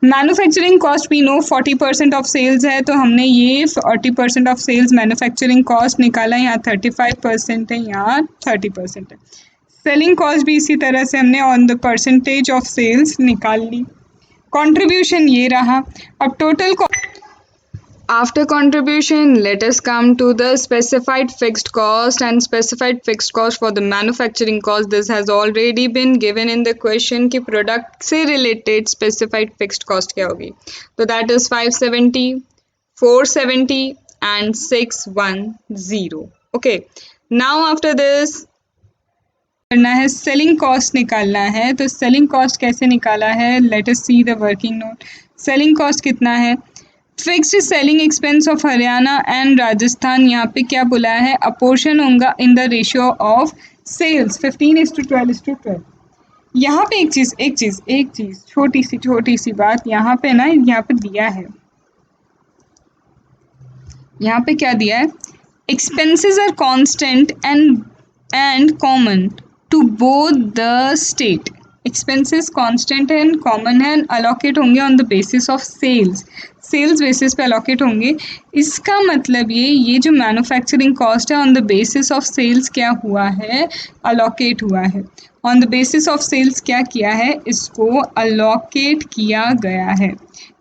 Manufacturing cost we know 40% of sales है, तो हमने ये 40% ऑफ सेल्स मैन्युफैक्चरिंग कॉस्ट निकाला, यहाँ 35% है, यहाँ 30% है। सेलिंग कॉस्ट भी इसी तरह से हमने on the percentage of sales निकाल ली। कंट्रीब्यूशन ये रहा। अब total after contribution, let us come to the specified fixed cost and specified fixed cost for the manufacturing cost. This has already been given in the question कि product से related specified fixed cost क्या होगी। तो that is 570, 470 and 610. Okay. Now after this करना है, selling cost निकालना है। तो सेलिंग कॉस्ट कैसे निकाला है, let us see the working note. Selling cost कितना है, fixed selling expense of Haryana and Rajasthan, यहाँ पे क्या बोला है, अपोर्शन होगा in the ratio of sales 15:12:12। यहाँ पे एक चीज छोटी सी बात यहाँ पे ना, यहाँ पे दिया है, यहाँ पे क्या दिया है, expenses are constant and common to both the state. Expenses constant and common है, अलोकेट होंगे on the basis of sales basis पे अलोकेट होंगे। इसका मतलब ये जो मैन्युफैक्चरिंग कॉस्ट है on the basis of sales क्या हुआ है, अलोकेट हुआ है। On the basis of sales क्या किया है, इसको अलोकेट किया गया है।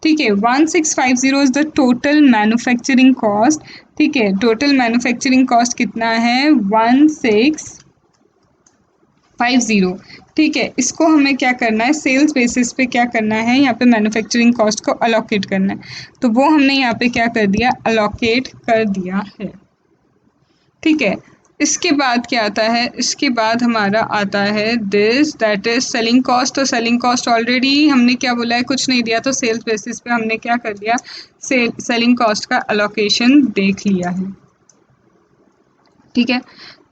ठीक है, 1650 is the total manufacturing cost. ठीक है, टोटल मैन्युफैक्चरिंग कॉस्ट कितना है, 1650। ठीक है, इसको हमें क्या करना है, सेल्स बेसिस पे क्या करना है, यहाँ पे मैन्युफैक्चरिंग कॉस्ट को अलोकेट करना है। तो वो हमने यहाँ पे क्या कर दिया, अलोकेट कर दिया है। ठीक है, इसके बाद क्या आता है, इसके बाद हमारा आता है this, that is selling cost. तो सेलिंग कॉस्ट ऑलरेडी हमने क्या बोला है, कुछ नहीं दिया, तो सेल्स बेसिस पे हमने क्या कर दिया, सेलिंग कॉस्ट का अलोकेशन देख लिया है। ठीक है,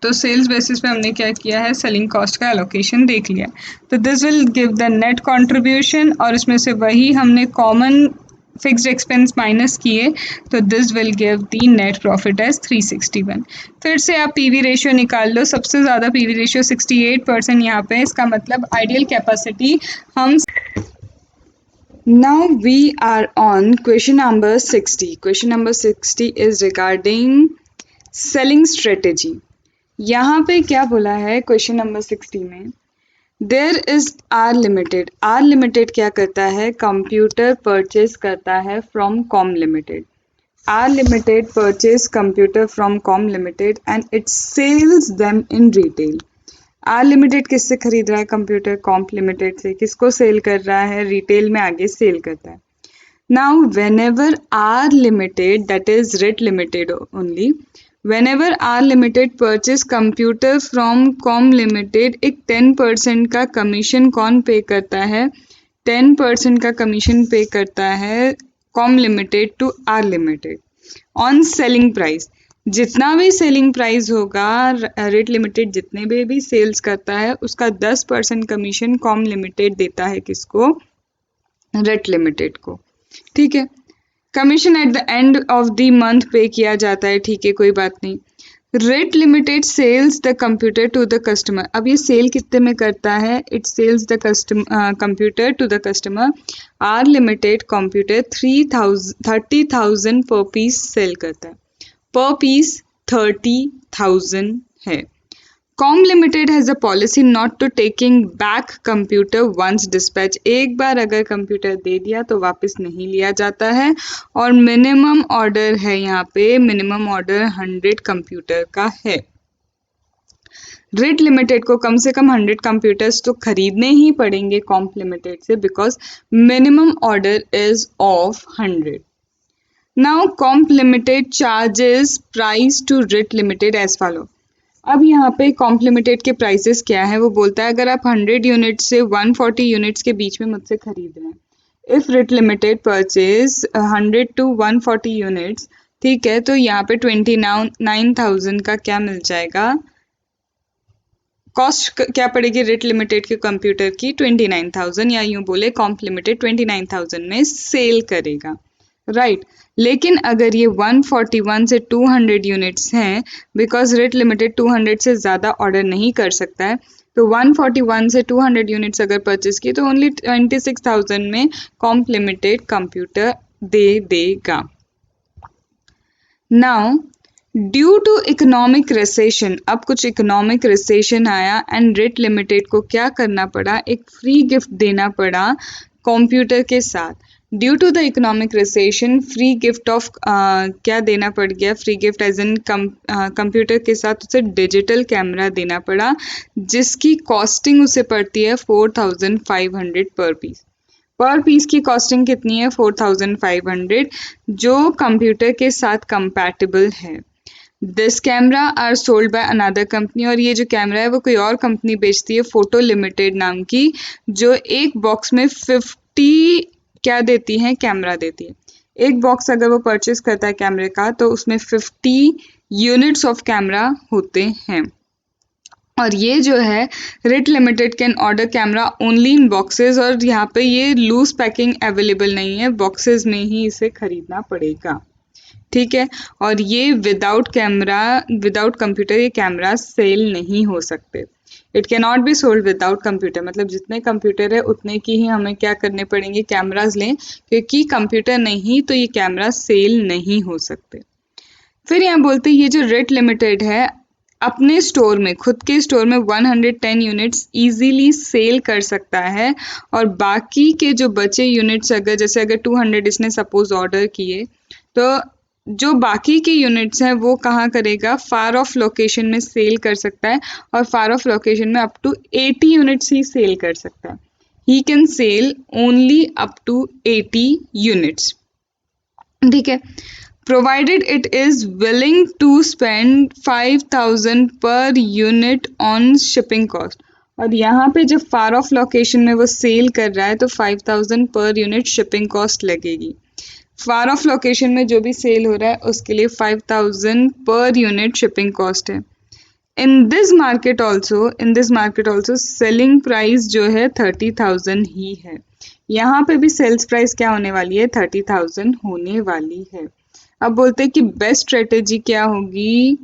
तो सेल्स बेसिस पे हमने क्या किया है, सेलिंग कॉस्ट का एलोकेशन देख लिया। तो this will give the net contribution, और इसमें से वही हमने कॉमन फिक्स्ड एक्सपेंस माइनस किए, तो this will give the net profit as 361। फिर से आप पीवी रेशियो निकाल लो, सबसे ज़्यादा पीवी रेशियो 68% यहाँ पे, इसका मतलब आइडियल कैपेसिटी हम। Now we are on question number 60. Question number 60 is regarding selling strategy. यहाँ पे क्या बोला है क्वेश्चन नंबर 60 में, there is R limited. R limited क्या करता है, कंप्यूटर परचेज करता है from Com limited. R limited purchase computer from Com limited and it sells them in retail. R limited किससे खरीद रहा है कंप्यूटर, कॉम्प लिमिटेड से। किसको सेल कर रहा है, रिटेल में आगे सेल करता है। Now whenever R limited, that is Ret limited only, whenever R Limited purchase computer from Com limited, एक 10% का कमीशन कौन पे करता है, 10% का कमीशन पे करता है Com limited to R limited on selling price. जितना भी सेलिंग प्राइस होगा, रेट लिमिटेड जितने भी सेल्स करता है, उसका 10% कमीशन कॉम लिमिटेड देता है किसको, रेट लिमिटेड को। ठीक है, commission at the end of the month pay किया जाता है। ठीक है, कोई बात नहीं। Ret limited sells the computer to the customer. अब ये सेल कितने में करता है, it sells the computer to the customer. R limited computer 30,000 per piece cell करता है, पर पीस 30,000 है। Com limited has a policy not to taking back computer once dispatch. एक बार अगर कंप्यूटर दे दिया तो वापस नहीं लिया जाता है, और मिनिमम ऑर्डर है यहाँ पे, मिनिमम ऑर्डर 100 कंप्यूटर का है। रेट लिमिटेड को कम से कम 100 कंप्यूटर्स तो खरीदने ही पड़ेंगे कॉम्प लिमिटेड से, because minimum order is of 100। Now Comp limited charges price to Ret limited as follow. अब यहाँ पे कॉम्प लिमिटेड के प्राइसेस क्या है, वो बोलता है अगर आप 100 यूनिट से 140 यूनिट्स के बीच में मुझसे खरीद रहे हैं, if rate limited purchase 100 to 140 units, ठीक है, तो यहाँ पे 29,000 का क्या मिल जाएगा, कॉस्ट क्या पड़ेगी रेट लिमिटेड के कंप्यूटर की 29,000, या यूं बोले कॉम्प लिमिटेड 29,000 में सेल करेगा, राइट लेकिन अगर ये 141 से 200 यूनिट्स हैं, बिकॉज रेट लिमिटेड 200 से ज़्यादा ऑर्डर नहीं कर सकता है, तो 141 से 200 यूनिट्स अगर परचेज की तो ओनली 26,000 में कॉम्प लिमिटेड कंप्यूटर दे देगा। Now due to economic recession, अब कुछ इकोनॉमिक रिसेशन आया एंड रेट लिमिटेड को क्या करना पड़ा, एक फ्री गिफ्ट देना पड़ा कंप्यूटर के साथ। Due to the economic recession free gift of क्या देना पड़ गया, free gift as in computer के साथ उसे डिजिटल कैमरा देना पड़ा, जिसकी कॉस्टिंग उसे पड़ती है 4,500 पर पीस की कॉस्टिंग कितनी है 4,500, जो कंप्यूटर के साथ कंपैटिबल है। This camera are sold by another company, और ये जो कैमरा है वो कोई और कंपनी बेचती है, फोटो लिमिटेड नाम की, जो एक बॉक्स में 50 क्या देती है, कैमरा देती है। एक बॉक्स अगर वो परचेज करता है कैमरे का तो उसमें 50 यूनिट्स ऑफ कैमरा होते हैं। और ये जो है Ret limited can order camera only in boxes, और यहाँ पे ये लूज पैकिंग अवेलेबल नहीं है, बॉक्सेस में ही इसे खरीदना पड़ेगा, ठीक है। और ये विदाउट कैमरा, विदाउट कंप्यूटर ये कैमरा सेल नहीं हो सकते। It can not be sold without computer, मतलब जितने कंप्यूटर है उतने की ही हमें क्या करने पड़ेंगे, कैमराज लें, क्योंकि कंप्यूटर नहीं तो ये कैमरा सेल नहीं हो सकते। फिर यहाँ बोलते हैं ये जो रेट लिमिटेड है अपने स्टोर में, खुद के स्टोर में 110 यूनिट्स इजीली सेल कर सकता है, और बाकी के जो बचे यूनिट्स अगर जैसे अगर 200 इसने सपोज ऑर्डर किए, तो जो बाकी के यूनिट्स हैं वो कहाँ करेगा, फार ऑफ लोकेशन में सेल कर सकता है, और फार ऑफ लोकेशन में अप टू 80 यूनिट्स ही सेल कर सकता है। He can sell only up to 80 units, ठीक है। provided it is willing to spend 5,000 per unit on shipping cost, और यहाँ पे जब फार ऑफ लोकेशन में वो सेल कर रहा है तो 5,000 पर यूनिट शिपिंग कॉस्ट लगेगी। फार ऑफ लोकेशन में जो भी सेल हो रहा है उसके लिए 5,000 पर यूनिट शिपिंग कॉस्ट है। In this market also selling price जो है 30,000 ही है। यहाँ पे भी सेल्स प्राइस क्या होने वाली है, 30,000 होने वाली है। अब बोलते हैं कि बेस्ट स्ट्रेटेजी क्या होगी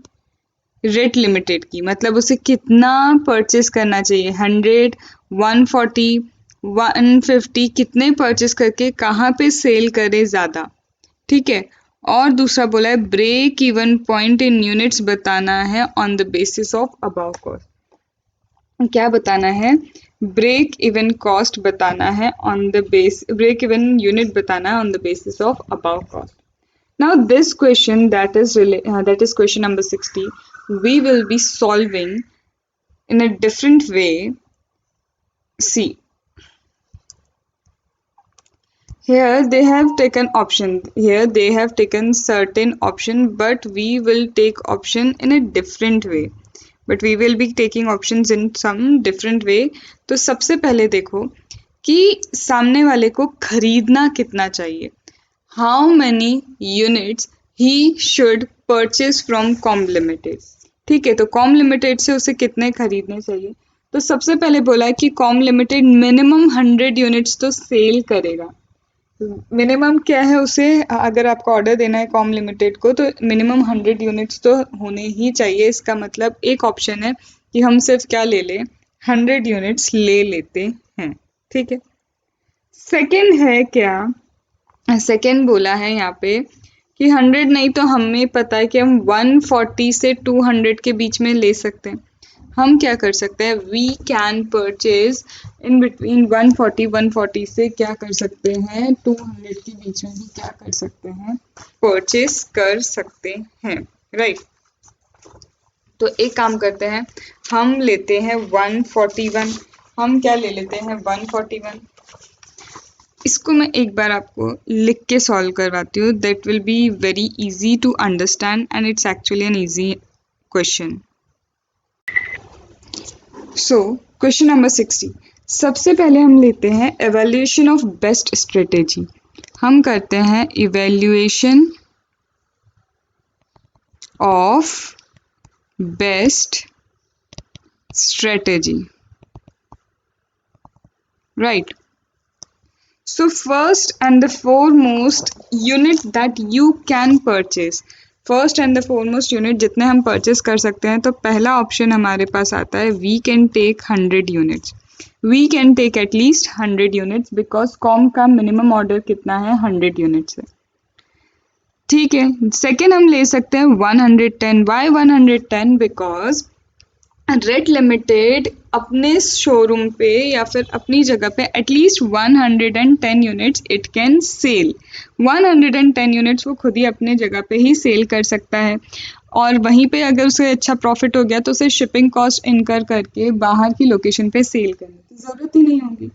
रेट लिमिटेड की, मतलब उसे कितना परचेस करना चाहिए, 100, 140, 150, कितने परचेस करके कहाँ पे सेल करे ज़्यादा, ठीक है। और दूसरा बोला है break even point in units बताना है on the basis of above cost. क्या बताना है, ब्रेक इवन कॉस्ट बताना है on the base, break even unit बताना है on the basis of above cost. Now this question that is question number 60, we will be solving in a different way. See, here they have taken option, here they have taken certain option, but we will take option in a different way. But we will be taking options in some different way. तो सबसे पहले देखो कि सामने वाले को खरीदना कितना चाहिए, how many units he should purchase from com limited, ठीक है। तो कॉम लिमिटेड से उसे कितने खरीदने चाहिए, तो सबसे पहले बोला है कि कॉम लिमिटेड मिनिमम 100 यूनिट्स तो सेल करेगा। मिनिमम क्या है, उसे अगर आपको ऑर्डर देना है कॉम लिमिटेड को तो मिनिमम 100 यूनिट्स तो होने ही चाहिए। इसका मतलब एक ऑप्शन है कि हम सिर्फ क्या ले लें, 100 यूनिट्स ले लेते हैं, ठीक है। सेकेंड है क्या, सेकेंड बोला है यहाँ पे कि 100 नहीं तो हमें पता है कि हम 140 से 200 के बीच में ले सकते हैं। हम क्या कर सकते हैं, we can purchase in between 140 से क्या कर सकते हैं, 200 के बीच में भी क्या कर सकते हैं, परचेज कर सकते हैं, राइट। तो एक काम करते हैं, हम लेते हैं 141, हम क्या ले लेते हैं 141। इसको मैं एक बार आपको लिख के सॉल्व करवाती हूँ, that will be very easy to understand and it's actually an easy question. So question number 60, सबसे पहले हम लेते हैं एवेल्यूएशन ऑफ बेस्ट स्ट्रेटेजी। हम करते हैं evaluation of best strategy, right? So first and the foremost unit that you can purchase, first and the foremost unit जितने हम परचेस कर सकते हैं, तो पहला ऑप्शन हमारे पास आता है we can take 100 units. We can take at least 100 units because Com का मिनिमम ऑर्डर कितना है, 100 यूनिट्स है. ठीक है. सेकेंड हम ले सकते हैं 110. वाई 110? बिकॉज रेड लिमिटेड अपने शोरूम पे या फिर अपनी जगह पे at least 110 units it can sell. 110 units वो खुद ही अपने जगह पे ही सेल कर सकता है, और वहीं पे अगर उसे अच्छा प्रॉफिट हो गया तो उसे शिपिंग कॉस्ट इनकर करके बाहर की लोकेशन पे सेल करने की ज़रूरत ही नहीं होगी.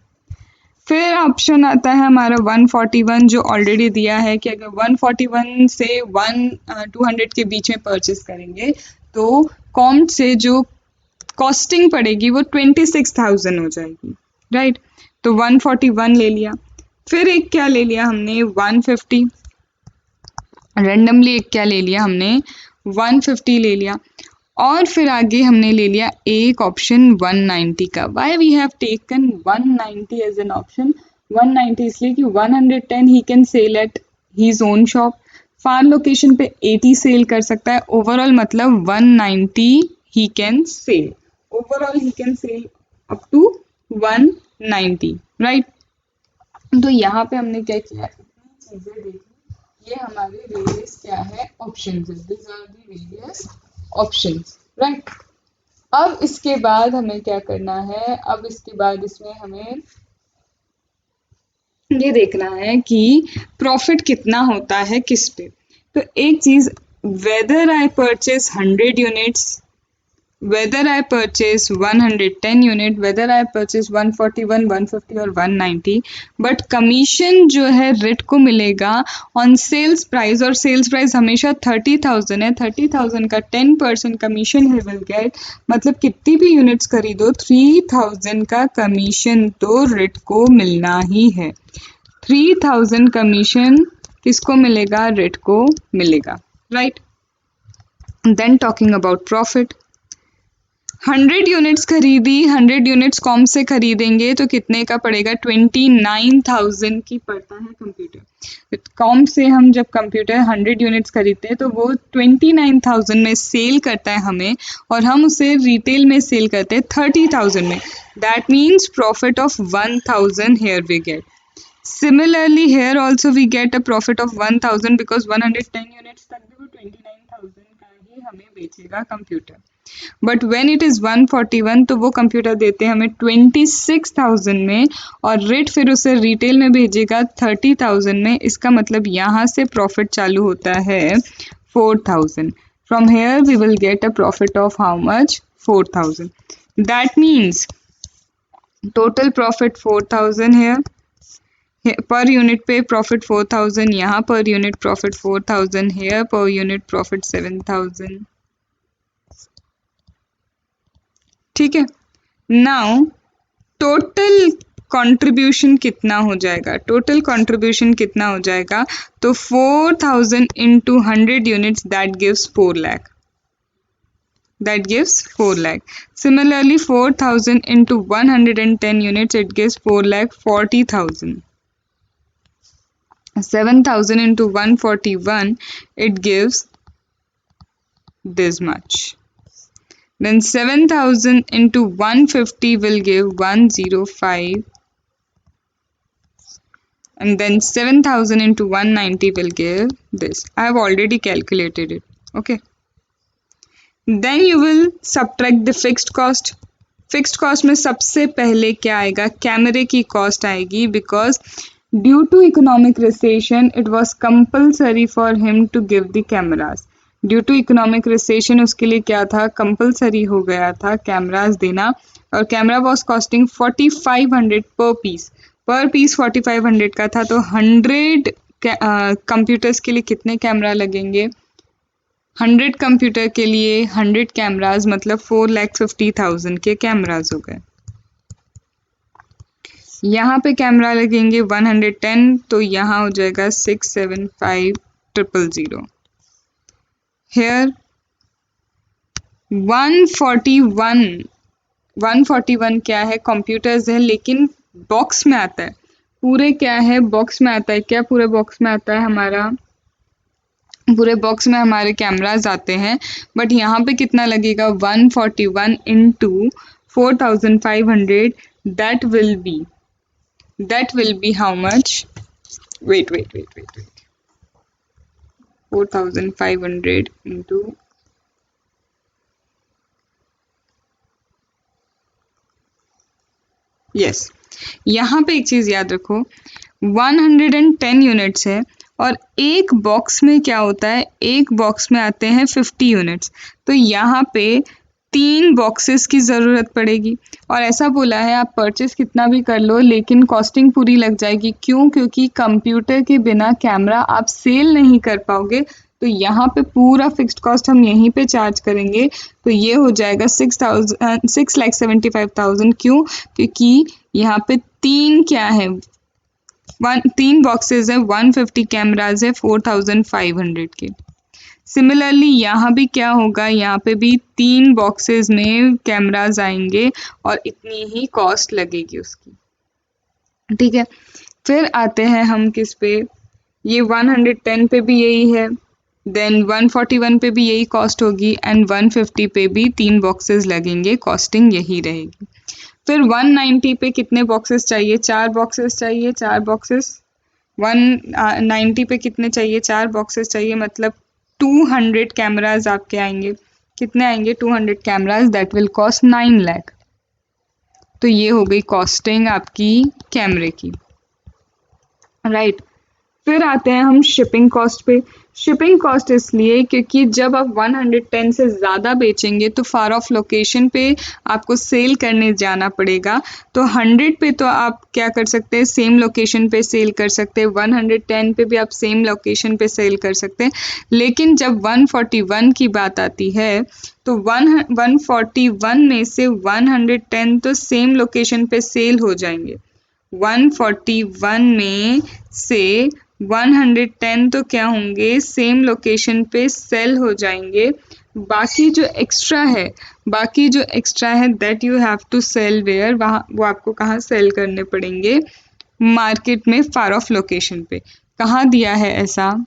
फिर ऑप्शन आता है हमारा 141 जो ऑलरेडी दिया है कि अगर 141 से 200 के बीच में परचेस करेंगे तो कॉम से जो कॉस्टिंग पड़ेगी वो 26,000 हो जाएगी, राइट? तो 141 ले लिया. फिर एक क्या ले लिया हमने, 150. रेंडमली एक क्या ले लिया हमने, 150 ले लिया. और फिर आगे हमने ले लिया एक ऑप्शन 190 का. Why we have taken 190 as an option? 190 इसलिए कि 110 he can sell at his own shop, far location पे 80 सेल कर सकता है. ओवरऑल मतलब 190 he can sell. Overall he can sell up to 190, right? तो यहाँ पे हमने क्या किया, इतनी चीजें देखी. ये हमारे वेरियस क्या है, ऑप्शंस है. This are the various options, right? अब इसके बाद हमें क्या करना है, अब इसके बाद इसमें हमें ये देखना है कि प्रॉफिट कितना होता है किस पे. तो एक चीज, whether I purchase 100 units, whether I purchase 110 unit, whether I purchase 141, 150 और 190, बट कमीशन जो है रिट को मिलेगा ऑन सेल्स प्राइस, और सेल्स प्राइस हमेशा 30,000 है. 30,000 का 10% कमीशन ही विल गेट. मतलब कितनी भी यूनिट्स खरीदो 3,000 का कमीशन तो रिट को मिलना ही है. 3,000 कमीशन किसको मिलेगा, रिट को मिलेगा, right? Then talking about profit, 100 units खरीदी, 100 यूनिट्स कॉम से खरीदेंगे तो कितने का पड़ेगा, 29,000 की पड़ता है कंप्यूटर. कॉम से हम जब कंप्यूटर 100 यूनिट्स खरीदते हैं तो वो 29,000 में सेल करता है हमें, और हम उसे रिटेल में सेल करते हैं 30,000 में. That means profit of 1,000 here we get. Similarly, here also we get a profit of 1,000 because 110 units तक भी वो 29,000 का ही हमें बेचेगा computer. But when it is 141 तो वो कंप्यूटर देते हैं हमें 26,000 में, और रेट फिर उसे रिटेल में भेजेगा 30,000 में. इसका मतलब यहाँ से प्रॉफिट चालू होता है 4,000. From here we will get a profit of how much, 4,000. That means total profit 4,000 here, per unit पे प्रॉफिट 4,000, यहाँ per unit profit 4,000, here per unit profit 7,000. ठीक है. नाउ टोटल कंट्रीब्यूशन कितना हो जाएगा, टोटल कंट्रीब्यूशन कितना हो जाएगा, तो 4,000 into 100 units that gives 4 lakh, that gives 4 lakh. Similarly 4,000 into 110 units it gives 4,40,000. 7,000 into 141 it gives this much. Then 7,000 into 150 will give 105, and then 7,000 into 190 will give this. I have already calculated it. Okay. Then you will subtract the fixed cost. Fixed cost में सबसे पहले क्या आएगा, कैमरे की cost आएगी. Because due to economic recession it was compulsory for him to give the cameras. Due to economic recession उसके लिए क्या था, कंपल्सरी हो गया था कैमराज देना. और कैमरा वॉज कॉस्टिंग 4,500 पर पीस 4,500 का था. तो 100 कंप्यूटर्स के लिए कितने कैमरा लगेंगे, 100 कंप्यूटर के लिए 100 कैमराज मतलब 4,50,000 के कैमराज हो गए. यहाँ पे कैमरा लगेंगे 110, तो यहाँ हो जाएगा 675,000. हेयर 141 141 क्या है, कंप्यूटर्स है, लेकिन बॉक्स में आता है, पूरे क्या है, बॉक्स में आता है। क्या पूरे बॉक्स में आता है हमारा, पूरे बॉक्स में हमारे कैमराज आते हैं। बट यहाँ पे कितना लगेगा, 141 into 4500, that will be how much, wait 4500 into, yes, यहाँ पे एक चीज याद रखो, 110 यूनिट्स है, और एक बॉक्स में क्या होता है, एक बॉक्स में आते हैं 50 यूनिट्स, तो यहाँ पे 3 बॉक्सेस की ज़रूरत पड़ेगी। और ऐसा बोला है आप परचेस कितना भी कर लो लेकिन कॉस्टिंग पूरी लग जाएगी। क्यों? क्योंकि कंप्यूटर के बिना कैमरा आप सेल नहीं कर पाओगे, तो यहाँ पे पूरा फिक्स्ड कॉस्ट हम यहीं पे चार्ज करेंगे। तो ये हो जाएगा 6,75,000। क्यों? क्योंकि यहाँ पे 3 क्या है, 3 बॉक्सेस है, 150 कैमराज है, 4500 के। सिमिलरली यहाँ भी क्या होगा, यहाँ पे भी 3 बॉक्सेस में कैमराज आएंगे और इतनी ही कॉस्ट लगेगी उसकी। ठीक है, फिर आते हैं हम किस पे, ये 110 पे भी यही है, देन 141 पे भी यही कॉस्ट होगी, एंड 150 पे भी 3 बॉक्सेस लगेंगे, कॉस्टिंग यही रहेगी। फिर 190 पे कितने बॉक्सेस चाहिए, 4 बॉक्सेस चाहिए, 4 बॉक्सेस। 190 पे कितने चाहिए, 4 बॉक्सेस चाहिए, मतलब 200 कैमराज आपके आएंगे। कितने आएंगे, 200 cameras, that will cost 9 lakh. तो ये हो गई कॉस्टिंग आपकी कैमरे की, राइट। फिर आते हैं हम शिपिंग कॉस्ट पे। शिपिंग कॉस्ट इसलिए क्योंकि जब आप 110 से ज़्यादा बेचेंगे तो फार ऑफ लोकेशन पे आपको सेल करने जाना पड़ेगा। तो 100 पे तो आप क्या कर सकते हैं, सेम लोकेशन पे सेल कर सकते हैं, 110 पे भी आप सेम लोकेशन पे सेल कर सकते हैं। लेकिन जब 141 की बात आती है तो 141 में से 110 तो सेम लोकेशन पे सेल हो जाएंगे। 141 में से 110 तो क्या होंगे, सेम लोकेशन पे सेल हो जाएंगे। बाकी जो एक्स्ट्रा है that you have to sell where, वहाँ वो आपको कहाँ सेल करने पड़ेंगे, मार्केट में फार ऑफ लोकेशन पे। कहाँ दिया है ऐसा,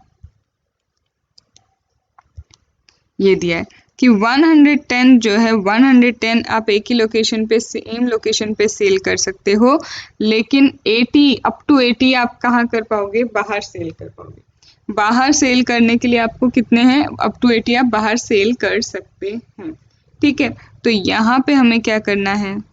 ये दिया है कि 110 जो है, 110 आप एक ही लोकेशन पे, सेम लोकेशन पे सेल कर सकते हो, लेकिन 80 अप टू 80 आप कहाँ कर पाओगे, बाहर सेल कर पाओगे। बाहर सेल करने के लिए आपको कितने हैं, अप टू 80 आप बाहर सेल कर सकते हैं। ठीक है, तो यहाँ पे हमें क्या करना है,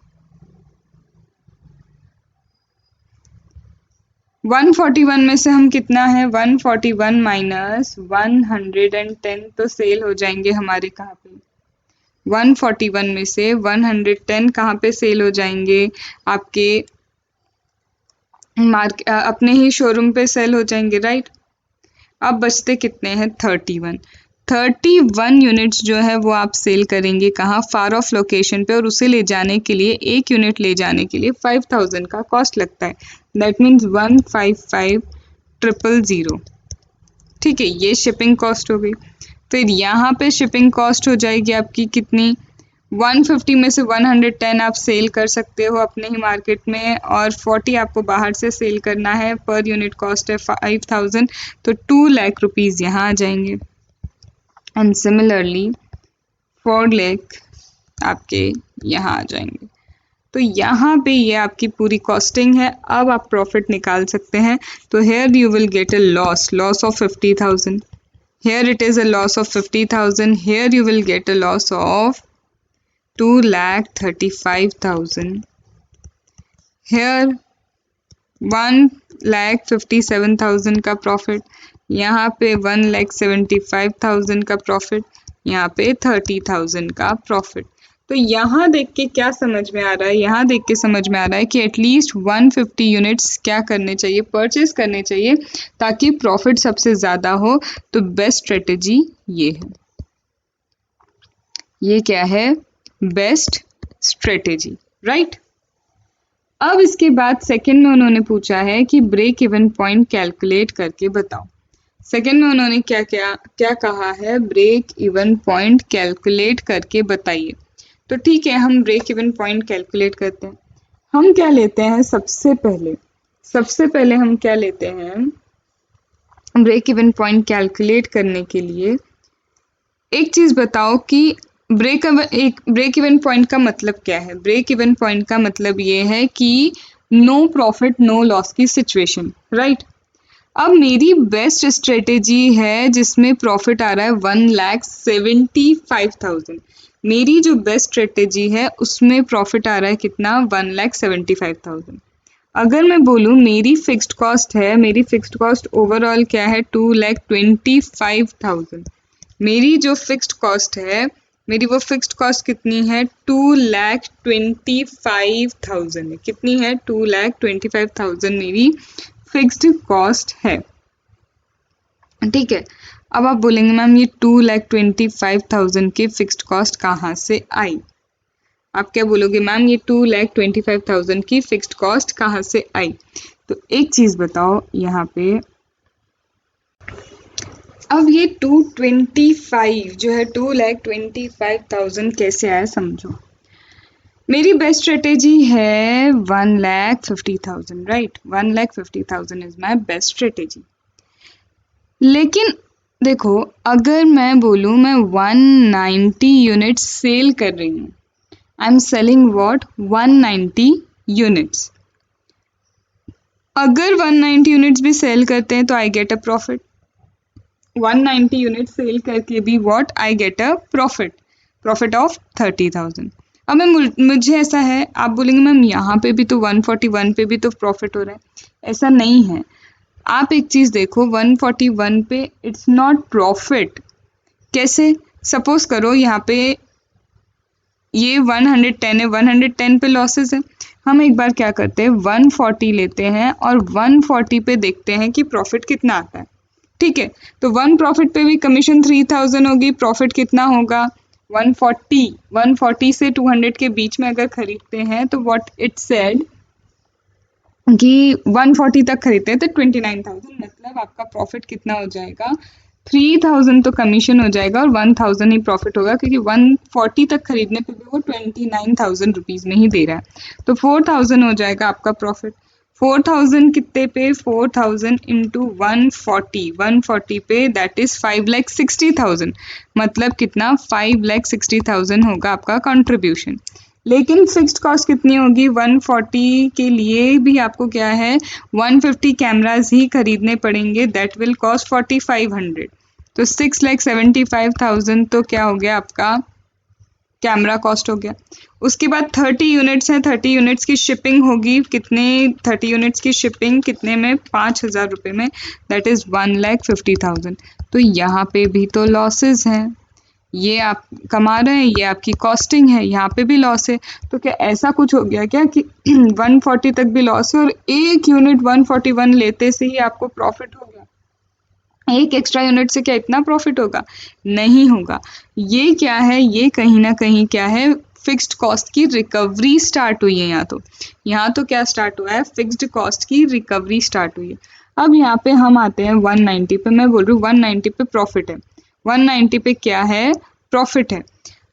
141 में से हम कितना है, 141 माइनस 110 तो सेल हो जाएंगे हमारे कहाँ पे, 141 में से 110 कहाँ पे सेल हो जाएंगे, आपके अपने ही शोरूम पे सेल हो जाएंगे, राइट। अब बचते कितने हैं, 31 यूनिट्स जो है वो आप सेल करेंगे कहाँ, फार ऑफ लोकेशन पे, और उसे ले जाने के लिए, एक यूनिट ले जाने के लिए 5000 का कॉस्ट लगता है। That means 155,000। ठीक है, ये शिपिंग कॉस्ट हो गई। फिर यहाँ पे शिपिंग कॉस्ट हो जाएगी आपकी कितनी, 150 में से 110 आप सेल कर सकते हो अपने ही मार्केट में, और 40 आपको बाहर से सेल करना है, पर यूनिट कॉस्ट है 5000, तो 2 लाख रुपीज़ यहाँ आ जाएंगे। एंड सिमिलरली 4 लाख आपके यहाँ आ जाएंगे। तो यहाँ पे ये आपकी पूरी कॉस्टिंग है। अब आप प्रॉफिट निकाल सकते हैं। तो here you will get a loss of 50,000। Here it is a loss of 50,000. Here you will get a loss of 2,35,000. Here 1,57,000 का प्रॉफिट, यहाँ पे 1,75,000 का प्रॉफिट, यहाँ पे 30,000 का प्रॉफिट। तो यहाँ देख के क्या समझ में आ रहा है, यहाँ देख के समझ में आ रहा है कि एटलीस्ट 150 यूनिट्स क्या करने चाहिए, परचेज करने चाहिए, ताकि प्रॉफिट सबसे ज़्यादा हो। तो बेस्ट स्ट्रेटेजी ये है। ये क्या है, बेस्ट स्ट्रेटेजी, राइट। अब इसके बाद सेकंड में उन्होंने पूछा है कि ब्रेक इवन पॉइंट कैलकुलेट करके बताओ। सेकंड में उन्होंने क्या कहा है, ब्रेक इवन पॉइंट कैलकुलेट करके बताइए। तो ठीक है, हम ब्रेक इवन पॉइंट कैलकुलेट करते हैं। हम क्या लेते हैं सबसे पहले हम क्या लेते हैं ब्रेक इवन पॉइंट कैलकुलेट करने के लिए। एक चीज बताओ कि ब्रेक इवन पॉइंट का मतलब क्या है। ब्रेक इवन पॉइंट का मतलब ये है कि नो प्रॉफिट नो लॉस की सिचुएशन, राइट। अब मेरी बेस्ट स्ट्रेटेजी है जिसमें प्रॉफिट आ रहा है 1,75,000। मेरी जो बेस्ट स्ट्रेटेजी है उसमें प्रॉफिट आ रहा है कितना, 1,75,000। अगर मैं बोलूँ मेरी फिक्स्ड कॉस्ट है, मेरी फिक्स्ड कॉस्ट ओवरऑल क्या है, 2,25,000। मेरी जो फिक्स्ड कॉस्ट है, मेरी वो फिक्स्ड कॉस्ट कितनी है, 2,25,000 है। कितनी है, 2,25,000 मेरी फिक्स्ड कॉस्ट है, ठीक है। अब आप बोलेंगे मैम ये 2,25,000 की फिक्स्ड कॉस्ट कहाँ से आई। आप क्या बोलोगे मैम ये 2,25,000 की फिक्स्ड कॉस्ट कहाँ से आई। तो एक चीज बताओ यहाँ पे, अब ये 225 जो है 2,25,000 कैसे आया समझो। मेरी बेस्ट स्ट्रेटेजी है 1,50,000, right. 1,50,000 is my best strategy. लेकिन देखो अगर मैं बोलूँ मैं 190 यूनिट्स सेल कर रही हूँ, I am selling what, 190 units. अगर 190 यूनिट्स भी सेल करते हैं तो I get a profit. 190 unit sale करके भी what, I get a profit of 30,000। अब मुझे ऐसा है, आप बोलेंगे मैम यहाँ पे भी तो 141 पे भी तो प्रॉफिट हो रहा है। ऐसा नहीं है। आप एक चीज देखो, 141 पे इट्स नॉट प्रॉफिट। कैसे, सपोज करो यहाँ पे ये 110 है, 110 पे लॉसेस है। हम एक बार क्या करते हैं 140 लेते हैं और 140 पे देखते हैं कि प्रॉफिट कितना आता है, ठीक है। तो 1 प्रॉफिट पे भी कमीशन 3,000 होगी, प्रॉफिट कितना होगा 140 से 200 के बीच में अगर खरीदते हैं तो व्हाट इट सेड कि 140 तक खरीदते हैं तो 29,000, मतलब आपका प्रॉफिट कितना हो जाएगा, 3,000 तो कमीशन हो जाएगा और 1,000 ही प्रॉफिट होगा, क्योंकि 140 तक खरीदने पे भी वो 29,000 रुपीज में ही दे रहा है। तो 4,000 हो जाएगा आपका प्रॉफिट। 4,000 कितने पे, 4,000 इंटू 140 पे दैट इज 5,60,000, मतलब कितना 5,60,000 होगा आपका कंट्रीब्यूशन। लेकिन फिक्स्ड कॉस्ट कितनी होगी 140 के लिए भी आपको क्या है 150 कैमराज ही खरीदने पड़ेंगे, दैट विल कॉस्ट 4,500। तो 6,75,000 तो क्या हो गया आपका कैमरा कॉस्ट हो गया। उसके बाद 30 यूनिट्स हैं, 30 यूनिट्स की शिपिंग होगी कितने, 30 यूनिट्स की शिपिंग कितने में, 5,000 रुपये में, दैट इज 1,50,000। तो यहाँ पे भी तो लॉसेस हैं, ये आप कमा रहे हैं, ये आपकी कॉस्टिंग है, यहाँ पे भी लॉस है। तो क्या ऐसा कुछ हो गया क्या कि 140 तक भी लॉस है और एक यूनिट 141 लेते से ही आपको प्रॉफिट हो गया। एक एक्स्ट्रा यूनिट से क्या इतना प्रॉफिट होगा, नहीं होगा। ये क्या है, ये कहीं ना कहीं क्या है, फिक्स्ड कॉस्ट की रिकवरी स्टार्ट हुई है। यहाँ तो क्या स्टार्ट हुआ है, फिक्स्ड कॉस्ट की रिकवरी स्टार्ट हुई है। अब यहाँ पे हम आते हैं 190 पे, मैं बोल रही हूँ 190 पे प्रॉफिट है, 190 पे क्या है, प्रॉफिट है।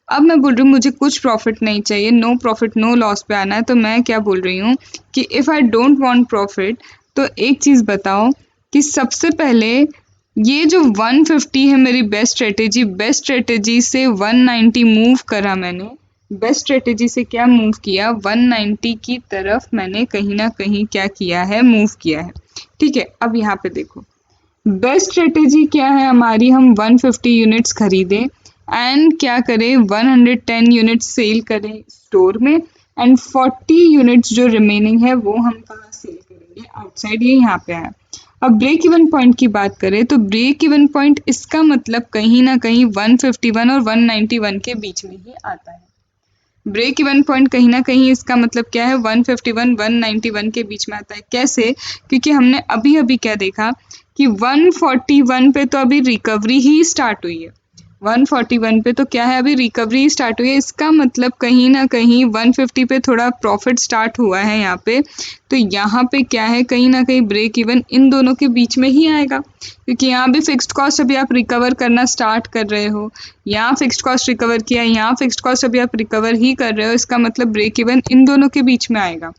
अब मैं बोल रही हूँ मुझे कुछ प्रॉफिट नहीं चाहिए, नो प्रॉफिट नो लॉस पे आना है। तो मैं क्या बोल रही हूँ कि if I don't want profit, तो एक चीज़ बताओ कि सबसे पहले ये जो 150 है मेरी बेस्ट स्ट्रेटेजी से 190 मूव करा मैंने, बेस्ट स्ट्रेटेजी से क्या मूव किया, 190 की तरफ मैंने कहीं ना कहीं क्या किया है, मूव किया है, ठीक है। अब यहाँ पे देखो बेस्ट स्ट्रेटेजी क्या है हमारी, हम 150 यूनिट्स खरीदें एंड क्या करें 110 यूनिट्स सेल करें स्टोर में एंड 40 यूनिट्स जो रिमेनिंग है वो हम कहाँ सेल करेंगे, आउटसाइड, ये यहाँ पे आया। अब ब्रेक इवन पॉइंट की बात करें तो ब्रेक इवन पॉइंट इसका मतलब कहीं ना कहीं 151 और 191 के बीच में ही आता है। ब्रेक इवन पॉइंट कहीं ना कहीं इसका मतलब क्या है, 151 191 के बीच में आता है। कैसे, क्योंकि हमने अभी अभी क्या देखा कि 141 पे तो अभी रिकवरी ही स्टार्ट हुई है, 141 पे तो क्या है, अभी रिकवरी स्टार्ट हुई है, इसका मतलब कहीं ना कहीं 150 पे थोड़ा प्रॉफिट स्टार्ट हुआ है यहाँ पे। तो यहाँ पे क्या है, कहीं ना कहीं ब्रेक इवन इन दोनों के बीच में ही आएगा, क्योंकि यहाँ भी फिक्स्ड कॉस्ट अभी आप रिकवर करना स्टार्ट कर रहे हो, यहाँ फिक्स्ड कॉस्ट रिकवर किया, यहाँ फिक्स्ड कॉस्ट अभी आप रिकवर ही कर रहे हो, इसका मतलब ब्रेक इवन इन दोनों के बीच में आएगा।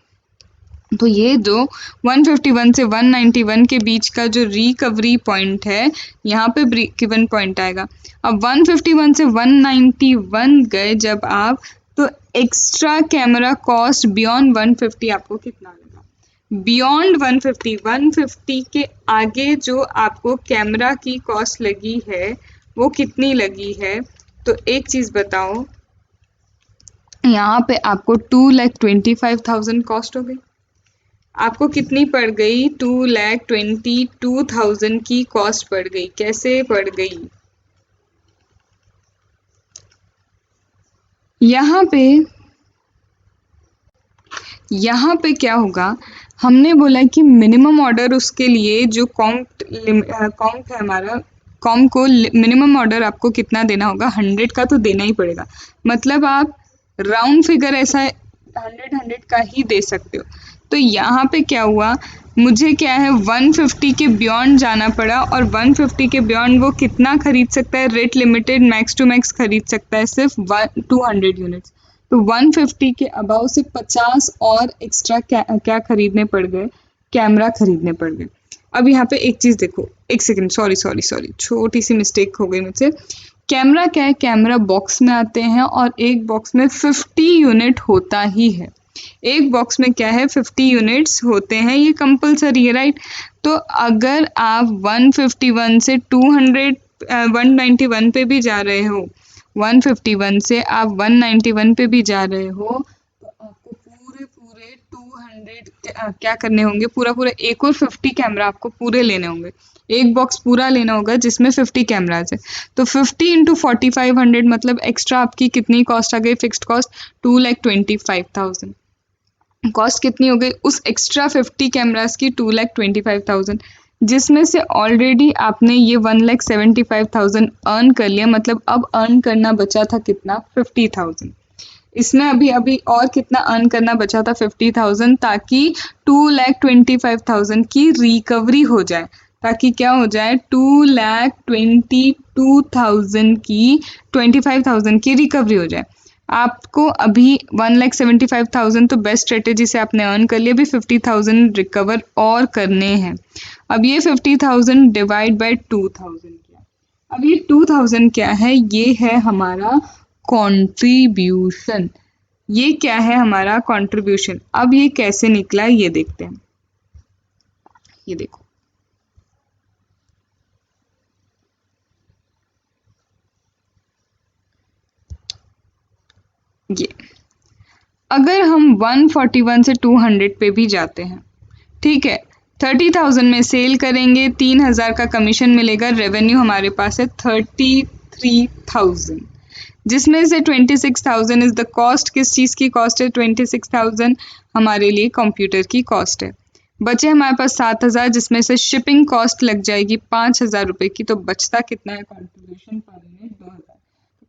तो ये जो 151 से 191 के बीच का जो रिकवरी पॉइंट है, यहाँ पे ब्रेक इवन पॉइंट आएगा। अब 151 से 191 गए जब आप, तो एक्स्ट्रा कैमरा कॉस्ट बियॉन्ड 150 आपको कितना लगा? बियॉन्ड 150 के आगे जो आपको कैमरा की कॉस्ट लगी है वो कितनी लगी है? तो एक चीज बताओ, यहाँ पे आपको 2,25,000 कॉस्ट हो गई। आपको कितनी पड़ गई? 2,22,000 की कॉस्ट पड़ गई। कैसे पड़ गई? यहाँ पे क्या होगा, हमने बोला कि मिनिमम ऑर्डर उसके लिए जो कॉम्प है हमारा, कॉम को मिनिमम ऑर्डर आपको कितना देना होगा? 100 का तो देना ही पड़ेगा। मतलब आप राउंड फिगर ऐसा 100 का ही दे सकते हो। तो यहाँ पे क्या हुआ, मुझे क्या है 150 के बियॉन्ड जाना पड़ा, और 150 के बियॉन्ड वो कितना खरीद सकता है? Ret limited max to max खरीद सकता है सिर्फ 200 यूनिट्स। तो 150 के अबाव से 50 और एक्स्ट्रा क्या खरीदने पड़ गए? कैमरा खरीदने पड़ गए। अब यहाँ पे एक चीज देखो, एक सेकंड, सॉरी, छोटी सी मिस्टेक हो गई मुझसे। कैमरा क्या है? कैमरा बॉक्स में आते हैं और एक बॉक्स में 50 यूनिट होता ही है। एक बॉक्स में क्या है, 50 यूनिट्स होते हैं, ये कंपलसरी है, राइट? तो अगर आप 151 से 191 पे भी जा रहे हो, 151 से आप 191 पे भी जा रहे हो, तो आपको पूरे पूरे 200 क्या करने होंगे? पूरा पूरा एक और 50 कैमरा आपको पूरे लेने होंगे। एक बॉक्स पूरा लेना होगा जिसमें 50 कैमराज है। तो 50 इंटू 4500 मतलब एक्स्ट्रा आपकी कितनी कॉस्ट आ गई? Fixed cost 2,25,000। कॉस्ट कितनी हो गई उस एक्स्ट्रा 50 कैमरास की? 2,25,000, जिसमें से ऑलरेडी आपने ये 1,75,000 अर्न कर लिया। मतलब अब अर्न करना बचा था कितना? 50,000। इसमें अभी अभी और कितना अर्न करना बचा था? 50,000, ताकि 2,25,000 की रिकवरी हो जाए, ताकि क्या हो जाए? 2,22,000 की 25,000 की रिकवरी हो जाए। आपको अभी 1,75,000 तो बेस्ट स्ट्रेटेजी से आपने अर्न कर लिया, अभी 50,000 रिकवर और करने हैं। अब ये 50,000 डिवाइड बाय 2,000 क्या? अब ये 2,000 क्या है? ये है हमारा कंट्रीब्यूशन। ये क्या है? हमारा कंट्रीब्यूशन। अब ये कैसे निकला ये देखते हैं। ये देखो, ये अगर हम 141 से 200 पे भी जाते हैं, ठीक है, 30,000 में सेल करेंगे, 3,000 का कमीशन मिलेगा, रेवेन्यू हमारे पास है 33,000, जिसमें से 26,000 इज द कॉस्ट। किस चीज़ की कॉस्ट है? 26,000 हमारे लिए कंप्यूटर की कॉस्ट है। बचे हमारे पास 7,000, जिसमें से शिपिंग कॉस्ट लग जाएगी 5,000 रुपये की। तो बचता कितना है कंट्रीब्यूशन पर यूनिट? 2,000।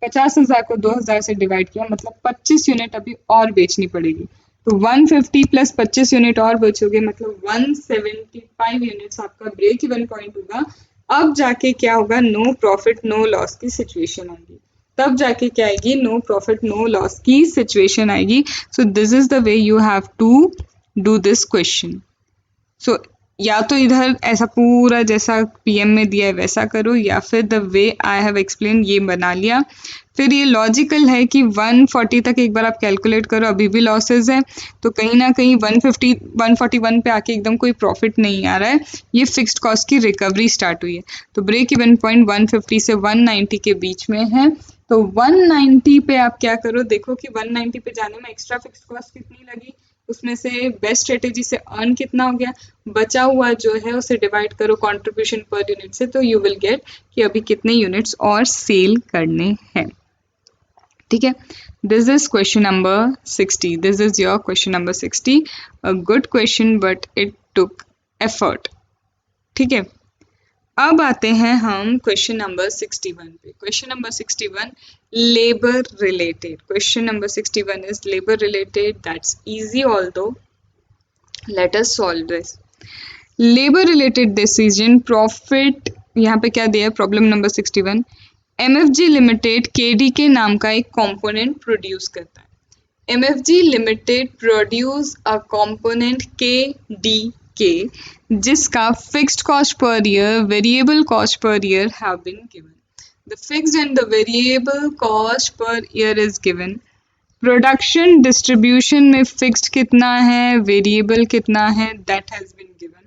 50,000 को 2,000 से डिवाइड किया, मतलब 25 यूनिट अभी और बेचनी पड़ेगी। तो 150 प्लस 25 यूनिट और बेचोगे, मतलब 175 यूनिट्स आपका ब्रेक इवन पॉइंट होगा। अब जाके क्या होगा? नो प्रॉफिट नो लॉस की सिचुएशन आएगी। तब जाके क्या आएगी? नो प्रॉफिट नो लॉस की सिचुएशन आएगी। So this is the way you have to do this question. So या तो इधर ऐसा पूरा जैसा पीएम में दिया है वैसा करो, या फिर the way I have explain ये बना लिया। फिर ये लॉजिकल है कि 140 तक एक बार आप कैलकुलेट करो, अभी भी लॉसेज है, तो कहीं ना कहीं 150 141 पे आके एकदम कोई प्रॉफिट नहीं आ रहा है, ये फिक्स्ड कॉस्ट की रिकवरी स्टार्ट हुई है। तो ब्रेक इवन पॉइंट 150 से 190 के बीच में है। तो 190 पे आप क्या करो, देखो कि 190 पे जाने में एक्स्ट्रा फिक्स्ड कॉस्ट कितनी लगी, उसमें से बेस्ट स्ट्रेटेजी से अर्न कितना हो गया, बचा हुआ जो है उसे डिवाइड करो कंट्रीब्यूशन पर यूनिट से, तो यू विल गेट कि अभी कितने यूनिट्स और सेल करने हैं। ठीक है, this is question number 60। This is your question number 60। A good question but it took effort. ठीक है, अब आते हैं हम क्वेश्चन नंबर 61 पे। Question number 61 labour related. Question number 61 is labour related, that's easy although. Let us solve this. Labour related decision profit, यहाँ पे क्या दिया है problem number 61। MFG limited KDK नाम का एक कंपोनेंट प्रोड्यूस करता है। MFG Limited produce a component KDK जिसका fixed cost per year, variable cost per year have been given. The fixed and the variable cost per year is given. Production distribution में fixed कितना है, variable कितना है, that has been given.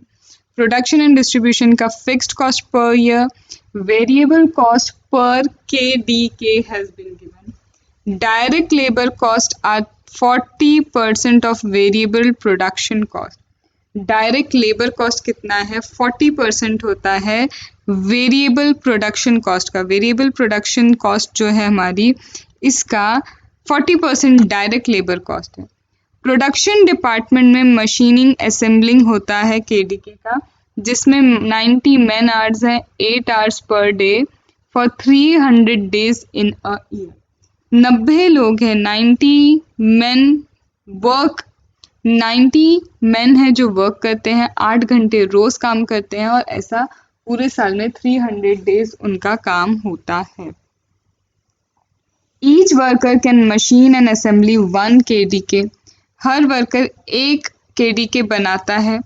Production and distribution का fixed cost per year, variable cost per KDK has been given. Direct labor cost are 40% of variable production cost. Direct labour cost कितना है, 40% होता है variable production cost का। Variable production cost जो है हमारी, इसका 40% डायरेक्ट लेबर कॉस्ट है। प्रोडक्शन डिपार्टमेंट में मशीनिंग असेंबलिंग होता है केडीके का, जिसमें 90 मैन आवर्स हैं, 8 hours per day for 300 days in a year. 90 लोग हैं, 90 मैन वर्क, 90 मैन है जो वर्क करते हैं, 8 घंटे रोज काम करते हैं, और ऐसा पूरे साल में 300 डेज उनका काम होता है। Each worker can machine and assembly 1 KDK। Her worker 1 KDK बनाता है,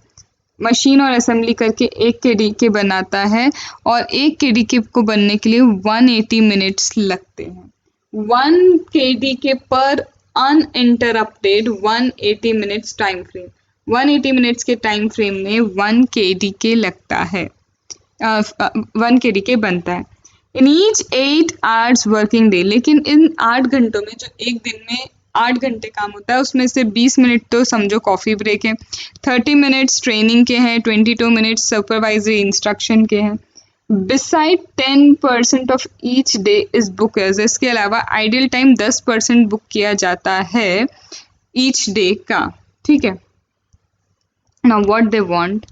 मशीन और असेंबली करके 1 KDK बनाता है, और 1 KDK को बनने के लिए 180 मिनट्स लगते हैं। 1 KDK पर uninterrupted 180 minutes time frame, 180 minutes के टाइम फ्रेम में 1 KDK लगता है, 1 KDK बनता है। In each 8 hours working day, लेकिन इन 8 घंटों में, जो एक दिन में 8 घंटे काम होता है, उसमें से 20 मिनट तो समझो कॉफ़ी ब्रेक है, 30 मिनट्स ट्रेनिंग के हैं, 22 मिनट्स सुपरवाइजरी इंस्ट्रक्शन के हैं। Beside 10% of each day is book. इसके अलावा आइडियल टाइम 10% बुक किया जाता है ईच डे का, ठीक है। Now what they want,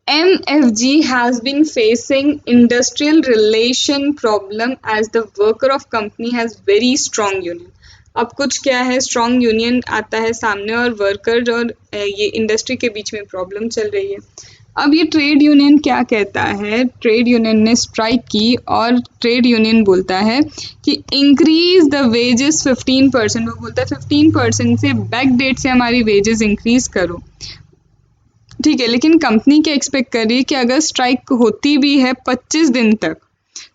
MFG has been facing industrial relation problem as the worker of company has very strong union. अब कुछ क्या है, स्ट्रॉन्ग यूनियन आता है सामने, और वर्कर और ये इंडस्ट्री के बीच में प्रॉब्लम चल रही है। अब ये ट्रेड यूनियन क्या कहता है, ट्रेड यूनियन ने स्ट्राइक की, और ट्रेड यूनियन बोलता है कि इंक्रीज द वेजेस 15%। वो बोलता है 15% से बैक डेट से हमारी वेजेस इंक्रीज करो, ठीक है। लेकिन कंपनी क्या एक्सपेक्ट कर रही है कि अगर स्ट्राइक होती भी है 25 दिन तक,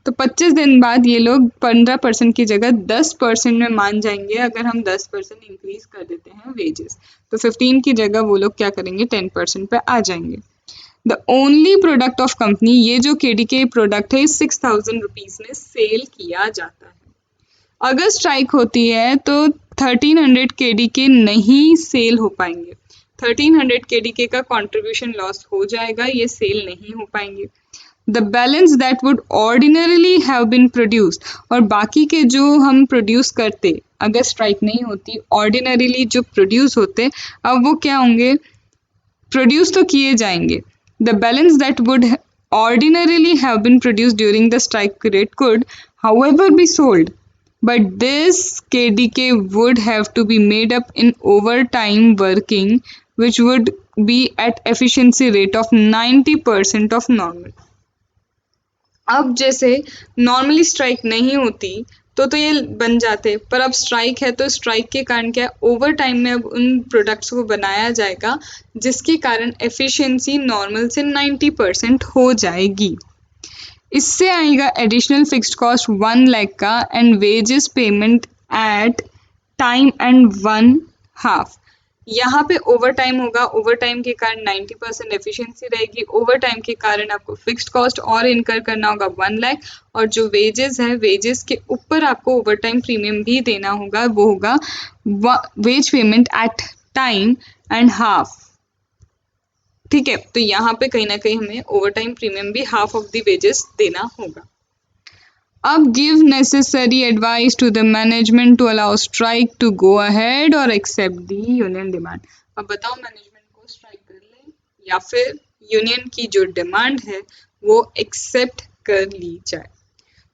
तो 25 दिन बाद ये लोग 15% की जगह 10% में मान जाएंगे अगर हम 10% इंक्रीज कर देते हैं वेजेस। तो 15 की जगह वो लोग क्या करेंगे, 10% पे आ जाएंगे। The only product of company, ये जो केडीके प्रोडक्ट है 6000 रुपीज में सेल किया जाता है। अगर स्ट्राइक होती है तो 1300 केडीके नहीं सेल हो पाएंगे, 1300 केडीके का कंट्रीब्यूशन लॉस हो जाएगा, ये सेल नहीं हो पाएंगे। The balance that would ordinarily have been produced, और बाकी के जो हम प्रोड्यूस करते अगर स्ट्राइक नहीं होती, ऑर्डिनरीली जो प्रोड्यूस होते, अब वो क्या होंगे, प्रोड्यूस तो किए जाएंगे। The balance that would ordinarily have been produced during the strike period could, however, be sold, but this KDK would have to be made up in overtime working, which would be at efficiency rate of 90% of normal. अब जैसे normally strike नहीं होती तो ये बन जाते, पर अब स्ट्राइक है तो स्ट्राइक के कारण क्या, ओवर टाइम में अब उन प्रोडक्ट्स को बनाया जाएगा, जिसके कारण एफिशिएंसी नॉर्मल से 90% हो जाएगी। इससे आएगा एडिशनल फिक्स्ड कॉस्ट 1 लाख का, and wages payment at time and 1/2। यहाँ पे ओवर टाइम होगा, ओवर टाइम के कारण 90% एफिशिएंसी रहेगी, ओवर टाइम के कारण आपको फिक्स्ड कॉस्ट और इनकर करना होगा 1 लाख, और जो वेजेस है, वेजेस के ऊपर आपको ओवर टाइम प्रीमियम भी देना होगा, वो होगा wage payment at time and half, ठीक है। तो यहाँ पे कहीं ना कहीं हमें ओवर टाइम प्रीमियम भी हाफ ऑफ द वेजेस देना होगा। अब give necessary advice to the management to allow strike to go ahead और एक्सेप्ट द यूनियन डिमांड। अब बताओ मैनेजमेंट को स्ट्राइक कर ले या फिर यूनियन की जो डिमांड है वो एक्सेप्ट कर ली जाए।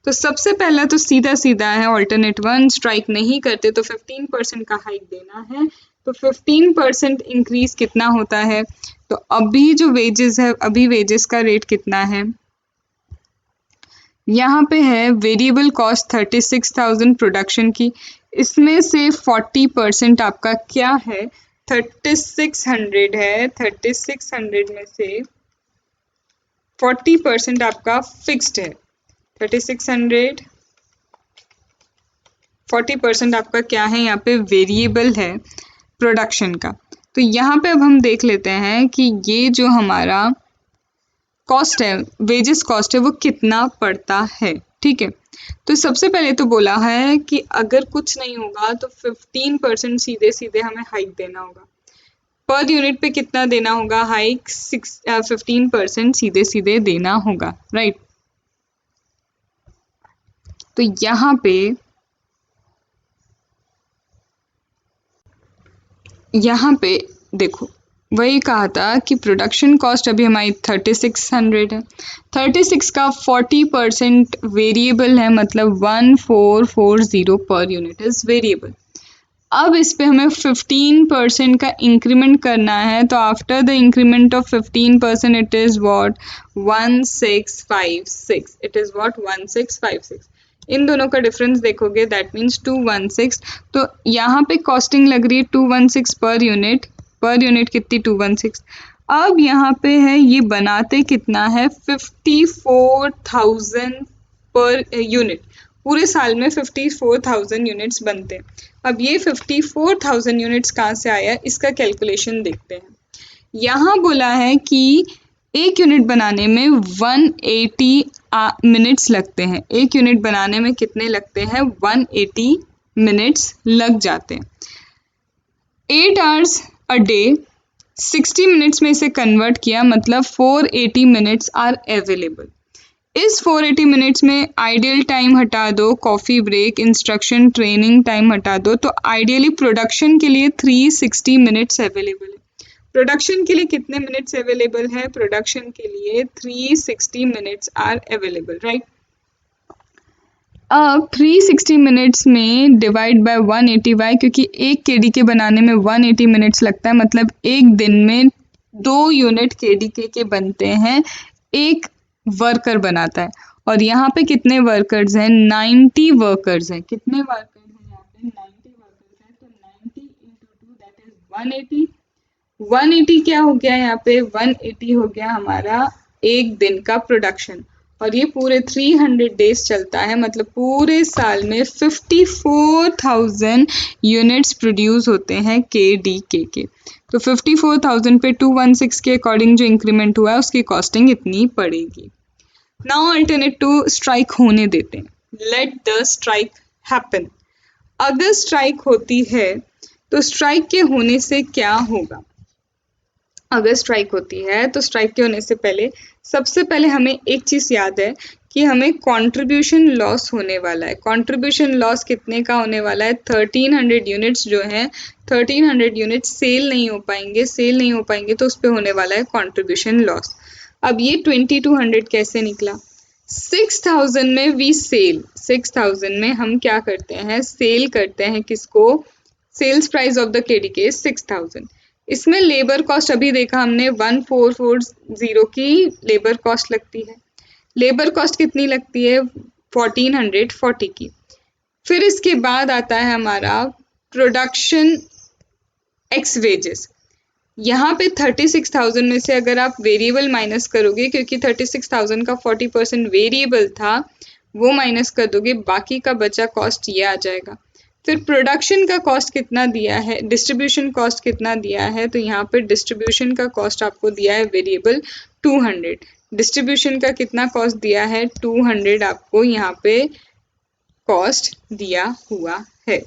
तो सबसे पहला तो सीधा सीधा है, ऑल्टरनेट वन, स्ट्राइक नहीं करते तो 15% का हाइक देना है। तो 15% इंक्रीज कितना होता है? तो अभी जो वेजेस है, अभी वेजेस का रेट कितना है? यहाँ पे है वेरिएबल कॉस्ट 36,000 प्रोडक्शन की, इसमें से 40% आपका क्या है? 3600 है, 3600 में से 40% आपका फिक्स्ड है। 3600 40% आपका क्या है? यहाँ पे वेरिएबल है प्रोडक्शन का। तो यहाँ पे अब हम देख लेते हैं कि ये जो हमारा कॉस्ट है, वेजेस कॉस्ट है, वो कितना पड़ता है। ठीक है, तो सबसे पहले तो बोला है कि अगर कुछ नहीं होगा तो 15% सीधे सीधे हमें हाइक देना होगा। पर यूनिट पे कितना देना होगा हाइक? 15% सीधे सीधे देना होगा, राइट। तो यहाँ पे देखो, वही कहा था कि प्रोडक्शन कॉस्ट अभी हमारी 3600 है, 36 का 40% वेरिएबल है, मतलब 1440 पर यूनिट इज वेरिएबल। अब इस पे हमें 15% का इंक्रीमेंट करना है, तो after the increment of 15% it is what? 1656। It is what? 1656। इन दोनों का डिफरेंस देखोगे, दैट मीन्स 216। तो यहाँ पे कॉस्टिंग लग रही है 216 पर यूनिट। पर यूनिट कितनी? 216। अब यहाँ पे है, ये बनाते कितना है? 54,000 पर यूनिट। पूरे साल में 54,000 यूनिट्स बनते हैं। अब ये 54,000 यूनिट्स कहाँ से आया, इसका कैलकुलेशन देखते हैं। यहाँ बोला है कि एक यूनिट बनाने में 180 मिनट्स लगते हैं। एक यूनिट बनाने में कितने लगते हैं? 180 मिनट्स लग जाते हैं। 8 आवर्स अ डे 60 मिनट्स में इसे कन्वर्ट किया, मतलब 480 मिनट्स आर अवेलेबल। इस 480 मिनट्स में आइडियल टाइम हटा दो, coffee break, instruction, training time हटा दो, तो आइडियली प्रोडक्शन के लिए 360 मिनट्स अवेलेबल है। प्रोडक्शन के लिए कितने मिनट्स अवेलेबल है? प्रोडक्शन के लिए 360 मिनट्स आर अवेलेबल, राइट। अब 360 मिनट्स में डिवाइड बाय 180 बाय, क्योंकि एक केडी के बनाने में 180 मिनट्स लगता है, मतलब एक दिन में 2 यूनिट केडी के बनते हैं, एक वर्कर बनाता है। और यहाँ पे कितने वर्कर्स हैं? 90 वर्कर्स हैं। कितने वर्कर्स हैं यहाँ पे? 90 वर्कर्स हैं। तो 90 इंटू 2 दैट इज 180। 180 क्या हो गया यहाँ पे? 180 हो गया हमारा एक दिन का प्रोडक्शन। और ये पूरे 300 डेज चलता है, मतलब पूरे साल में 54,000 यूनिट्स प्रोड्यूस होते हैं केडीके के। तो 54,000 पे 216 के अकॉर्डिंग जो इंक्रीमेंट हुआ है उसकी कॉस्टिंग इतनी पड़ेगी। नाउ अल्टरनेट टू स्ट्राइक होने देते हैं, लेट द स्ट्राइक हैपन। अगर स्ट्राइक होती है तो स्ट्राइक के होने से क्या होगा? अगर स्ट्राइक होती है तो स्ट्राइक के होने से पहले सबसे पहले हमें एक चीज़ याद है कि हमें कंट्रीब्यूशन लॉस होने वाला है। कंट्रीब्यूशन लॉस कितने का होने वाला है? 1300 यूनिट्स जो हैं, 1300 यूनिट्स सेल नहीं हो पाएंगे। सेल नहीं हो पाएंगे तो उस पर होने वाला है कंट्रीब्यूशन लॉस। अब ये 2200 कैसे निकला? 6000 में वी सेल, 6000 में हम क्या करते हैं? सेल करते हैं किसको? Sales price of the KDK 6000। इसमें लेबर कॉस्ट अभी देखा हमने 1440 की लेबर कॉस्ट लगती है। लेबर कॉस्ट कितनी लगती है? 1440 की। फिर इसके बाद आता है हमारा प्रोडक्शन एक्स वेजेस। यहाँ पे 36,000 में से अगर आप वेरिएबल माइनस करोगे, क्योंकि 36,000 का 40% वेरिएबल था, वो माइनस कर दोगे, बाकी का बचा कॉस्ट ये आ जाएगा। फिर प्रोडक्शन का कॉस्ट कितना दिया है, डिस्ट्रीब्यूशन कॉस्ट कितना दिया है? तो यहाँ पे डिस्ट्रीब्यूशन का कॉस्ट आपको दिया है वेरिएबल 200। डिस्ट्रीब्यूशन का कितना कॉस्ट दिया है? 200 आपको यहाँ पे कॉस्ट दिया हुआ है।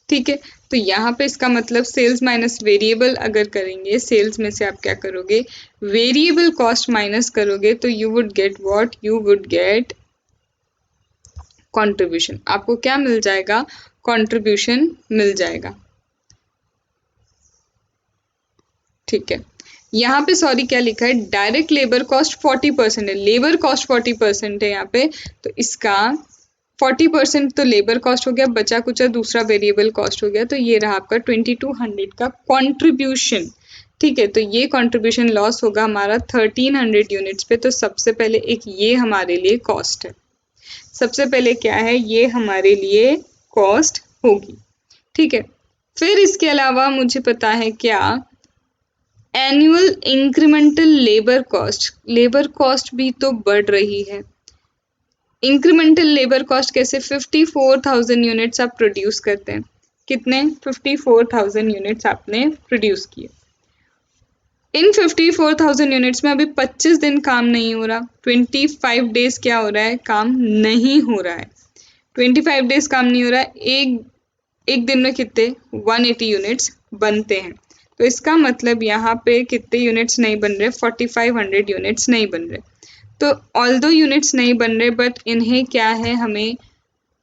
ठीक है, तो यहाँ पे इसका मतलब सेल्स माइनस वेरिएबल अगर करेंगे, सेल्स में से आप क्या करोगे? वेरिएबल कॉस्ट माइनस करोगे, तो you would get what? You would get contribution. आपको क्या मिल जाएगा? कंट्रीब्यूशन मिल जाएगा। ठीक है, यहाँ पे सॉरी क्या लिखा है, डायरेक्ट लेबर कॉस्ट 40% है, लेबर कॉस्ट 40% है यहाँ पे, तो इसका 40% तो लेबर कॉस्ट हो गया, बचा कुचा दूसरा वेरिएबल कॉस्ट हो गया, तो ये रहा आपका 2200 का कॉन्ट्रीब्यूशन। ठीक है, तो ये कॉन्ट्रीब्यूशन लॉस होगा हमारा 1300 यूनिट्स पे। तो सबसे पहले एक ये हमारे लिए कॉस्ट है, सबसे पहले क्या है, ये हमारे लिए कॉस्ट होगी। ठीक है, फिर इसके अलावा मुझे पता है क्या, एनुअल इंक्रीमेंटल लेबर कॉस्ट भी तो बढ़ रही है। इंक्रीमेंटल लेबर कॉस्ट कैसे, 54,000 यूनिट्स आप प्रोड्यूस करते हैं, कितने, 54,000 यूनिट्स आपने प्रोड्यूस किए। इन 54,000 यूनिट्स में अभी 25 दिन काम नहीं हो रहा, 25 डेज क्या हो रहा है, काम नहीं हो रहा है। 25 डेज काम नहीं हो रहा है, एक दिन में कितने 180 यूनिट्स बनते हैं। तो इसका मतलब यहाँ पे कितने यूनिट्स नहीं बन रहे, 4500 यूनिट्स नहीं बन रहे। तो ऑल्दो यूनिट्स नहीं बन रहे, बट इन्हें क्या है, हमें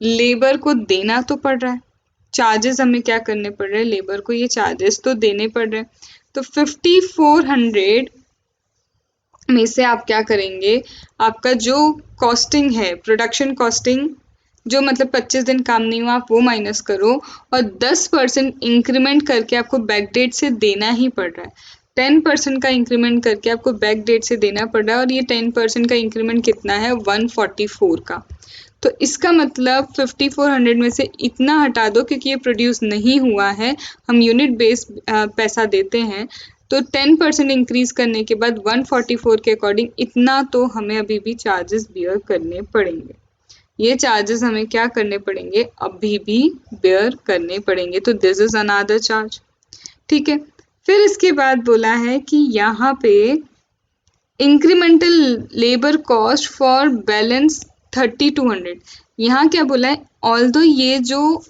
लेबर को देना तो पड़ रहा है, चार्जेस हमें क्या करने पड़ रहे हैं, लेबर को ये चार्जेस तो देने पड़ रहे हैं। तो 5400 में से आप क्या करेंगे, आपका जो कॉस्टिंग है, प्रोडक्शन कॉस्टिंग, जो मतलब 25 दिन काम नहीं हुआ, आप वो माइनस करो, और 10% इंक्रीमेंट करके आपको बैक डेट से देना ही पड़ रहा है। 10% का इंक्रीमेंट करके आपको बैक डेट से देना पड़ रहा है, और ये 10% का इंक्रीमेंट कितना है, 144 का। तो इसका मतलब 5400 में से इतना हटा दो, क्योंकि ये प्रोड्यूस नहीं हुआ है, हम यूनिट बेस पैसा देते हैं। तो 10% इंक्रीज करने के बाद 144 के अकॉर्डिंग इतना तो हमें अभी भी चार्जेस बियर करने पड़ेंगे। ये चार्जेस हमें क्या करने पड़ेंगे, अभी भी बेयर करने पड़ेंगे। तो दिस इज अनदर चार्ज। ठीक है, फिर इसके बाद बोला है कि यहाँ पे incremental labour cost for balance 3200। यहाँ क्या बोला है, ऑल्दो ये जो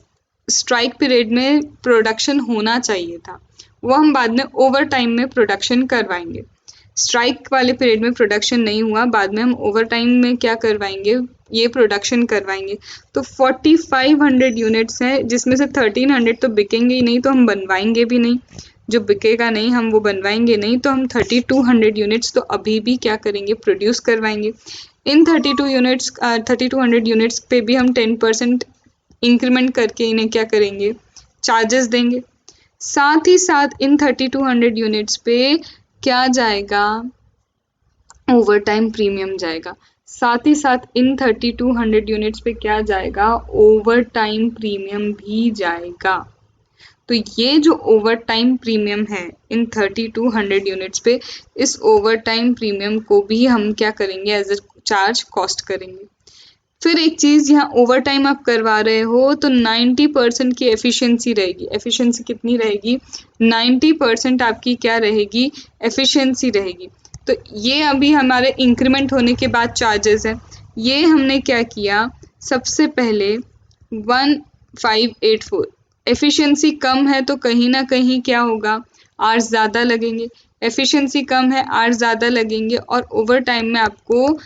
स्ट्राइक पीरियड में प्रोडक्शन होना चाहिए था, वो हम बाद में ओवर टाइम में प्रोडक्शन करवाएंगे। स्ट्राइक वाले पीरियड में प्रोडक्शन नहीं हुआ, बाद में हम ओवर टाइम में क्या करवाएंगे, ये प्रोडक्शन करवाएंगे। तो 4500 यूनिट्स हैं, जिसमें से 1300 तो बिकेंगे ही नहीं, तो हम बनवाएंगे भी नहीं, जो बिकेगा नहीं हम वो बनवाएंगे नहीं, तो हम 3200 यूनिट्स तो अभी भी क्या करेंगे, प्रोड्यूस करवाएंगे। इन 3200 यूनिट्स पे भी हम 10% इंक्रीमेंट करके इन्हें क्या करेंगे, चार्जेस देंगे। साथ ही साथ इन 3200 यूनिट्स पे क्या जाएगा, ओवर टाइम प्रीमियम जाएगा। साथ ही साथ इन 3200 यूनिट्स पे क्या जाएगा, ओवर टाइम प्रीमियम भी जाएगा। तो ये जो ओवर टाइम प्रीमियम है इन 3200 यूनिट्स पे, इस ओवर टाइम प्रीमियम को भी हम क्या करेंगे, एज अ चार्ज कॉस्ट करेंगे। फिर एक चीज़, यहाँ ओवर टाइम आप करवा रहे हो तो 90% की एफिशिएंसी रहेगी। एफिशिएंसी कितनी रहेगी, 90% आपकी क्या रहेगी, एफिशिएंसी रहेगी। तो ये अभी हमारे इंक्रीमेंट होने के बाद चार्जेस है। ये हमने क्या किया, सबसे पहले 1584, एफिशिएंसी कम है तो कहीं ना कहीं क्या होगा, आवर्स ज़्यादा लगेंगे। एफिशिएंसी कम है, आवर्स ज़्यादा लगेंगे, और ओवर टाइम में आपको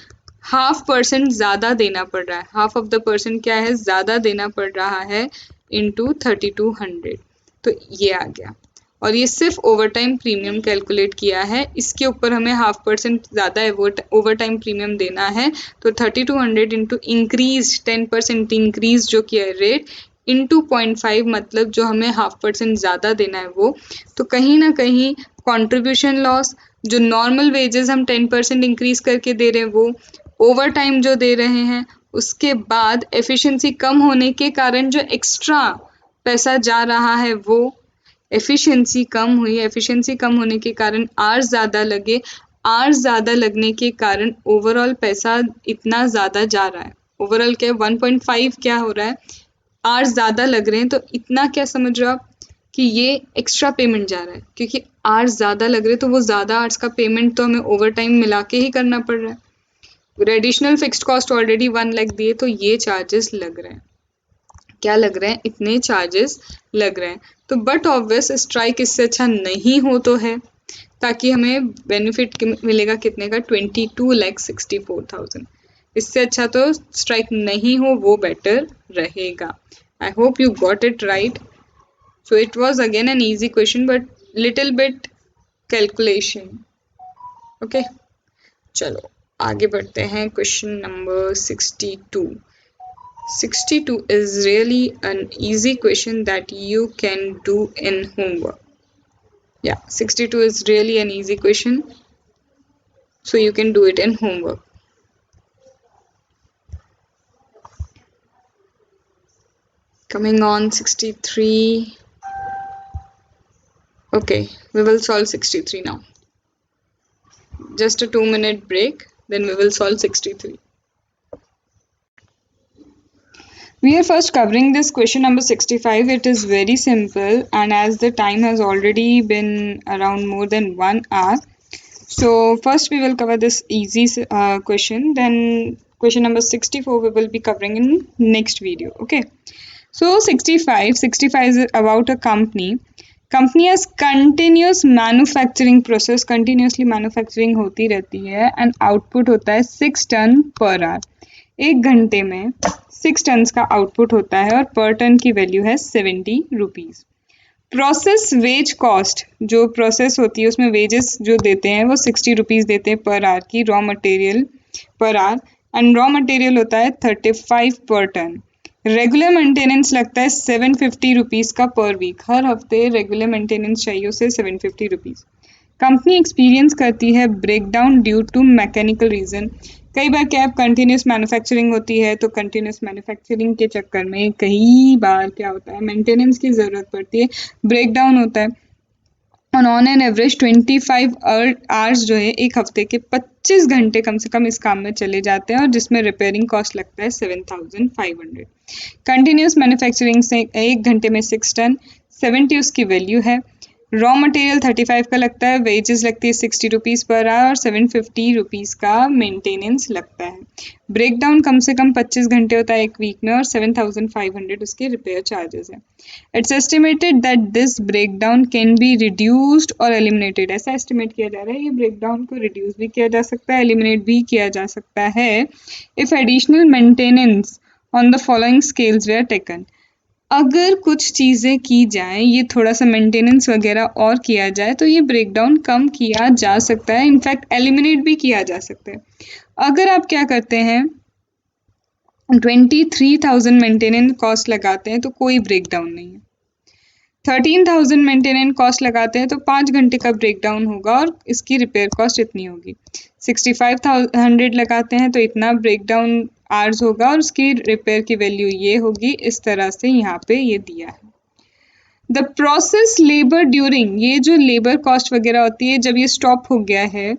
0.5% ज़्यादा देना पड़ रहा है। हाफ ऑफ द परसेंट क्या है, ज़्यादा देना पड़ रहा है इंटू 3200। तो ये आ गया, और ये सिर्फ ओवर टाइम प्रीमियम कैलकुलेट किया है, इसके ऊपर हमें 0.5% ज़्यादा ओवर टाइम प्रीमियम देना है। तो 3200 इंटू इंक्रीज 10% इंक्रीज जो किया है रेट, इंटू 0.5, मतलब जो हमें 0.5% ज़्यादा देना है वो। तो कहीं ना कहीं कॉन्ट्रीब्यूशन लॉस, जो नॉर्मल वेजेस हम 10% इंक्रीज करके दे रहे हैं वो, ओवर टाइम जो दे रहे हैं, उसके बाद एफिशिएंसी कम होने के कारण जो एक्स्ट्रा पैसा जा रहा है वो, एफिशिएंसी कम हुई, एफिशिएंसी कम होने के कारण आवर्स ज़्यादा लगे, आवर्स ज़्यादा लगने के कारण ओवरऑल पैसा इतना ज़्यादा जा रहा है। ओवरऑल क्या 1.5 क्या हो रहा है, आवर्स ज़्यादा लग रहे हैं, तो इतना क्या समझ रहे हो आप कि ये एक्स्ट्रा पेमेंट जा रहा है, क्योंकि आवर्स ज़्यादा लग रहे हैं तो वो ज़्यादा आवर्स का पेमेंट तो हमें ओवर टाइम मिला के ही करना पड़ रहा है। Additional fixed cost already 1 lakh दिए, तो ये चार्जेस लग रहे हैं, क्या लग रहे हैं, इतने चार्जेस लग रहे हैं। तो बट ऑब्वियस स्ट्राइक इससे अच्छा नहीं हो तो है, ताकि हमें बेनिफिट मिलेगा कितने का, 22,64,000। इससे अच्छा तो स्ट्राइक नहीं हो, वो बेटर रहेगा। I hope you got it right. So it was again an easy question, but little bit calculation. Okay, चलो आगे बढ़ते हैं। Question number 62. 62 is really an easy question that you can do in homework. Yeah, 62 is really an easy question, so you can do it in homework. Coming on 63. Okay, we will solve 63 now. Just a 2-minute break, then we will solve 63. We are first covering this question number 65. It is very simple, and as the time has already been around more than 1 hour, so first we will cover this easy question, then question number 64 we will be covering in next video. Okay, so 65 is about a company has continuous manufacturing process, continuously manufacturing होती रहती है, and output होता है 6 ton per hour. एक घंटे में 6 ton का output होता है और पर टन की वैल्यू है 70 रुपीज। प्रोसेस वेज कॉस्ट, जो प्रोसेस होती है उसमें वेजेस जो देते हैं वो 60 रुपीज देते हैं पर आवर की raw material per hour, and raw material होता है 35 पर टन। रेगुलर मेंटेनेंस लगता है 750 रुपीज का पर वीक, हर हफ्ते रेगुलर मेंटेनेंस चाहिए उसे 750 रुपीज। कंपनी एक्सपीरियंस करती है breakdown due to mechanical reason. कई बार क्या कंटिन्यूस मैन्युफैक्चरिंग होती है, तो कंटिन्यूस मैन्युफैक्चरिंग के चक्कर में कई बार क्या होता है मेंटेनेंस की ज़रूरत पड़ती है, ब्रेकडाउन होता है। ऑन एन एवरेज 25 आवर्स जो है एक हफ्ते के 25 घंटे कम से कम इस काम में चले जाते हैं, और जिसमें रिपेयरिंग कॉस्ट लगता है 7500। कंटिन्यूस मैन्युफैक्चरिंग से एक घंटे में 6 टन, 70 उसकी वैल्यू है। रॉ मटेरियल 35 का लगता है, वेजेस लगती है 60 रुपीज़ पर आवर और 750 रुपीज़ का मेंटेनेंस लगता है। ब्रेकडाउन कम से कम 25 घंटे होता है एक वीक में, और 7500 उसके रिपेयर चार्जेस हैं। It's estimated that this breakdown can be reduced और एलिमिनेटेड। ऐसा एस्टिमेट किया जा रहा है ये ब्रेकडाउन को रिड्यूस भी किया जा सकता है, एलिमिनेट भी किया जा सकता है if additional maintenance on the following scales where taken. अगर कुछ चीज़ें की जाएँ, ये थोड़ा सा मेंटेनेंस वगैरह और किया जाए, तो ये ब्रेकडाउन कम किया जा सकता है, इनफैक्ट एलिमिनेट भी किया जा सकता है। अगर आप क्या करते हैं 23,000 मेंटेनेंस कॉस्ट लगाते हैं तो कोई ब्रेकडाउन नहीं है। 13,000 मेंटेनेंस कॉस्ट लगाते हैं तो 5 घंटे का ब्रेकडाउन होगा और इसकी रिपेयर कॉस्ट इतनी होगी। 65,100 लगाते हैं तो इतना ब्रेकडाउन आवर्स होगा और उसकी रिपेयर की वैल्यू ये होगी। इस तरह से यहाँ पे ये दिया है। द प्रोसेस लेबर ड्यूरिंग, ये जो लेबर कॉस्ट वगैरह होती है जब ये स्टॉप हो गया है,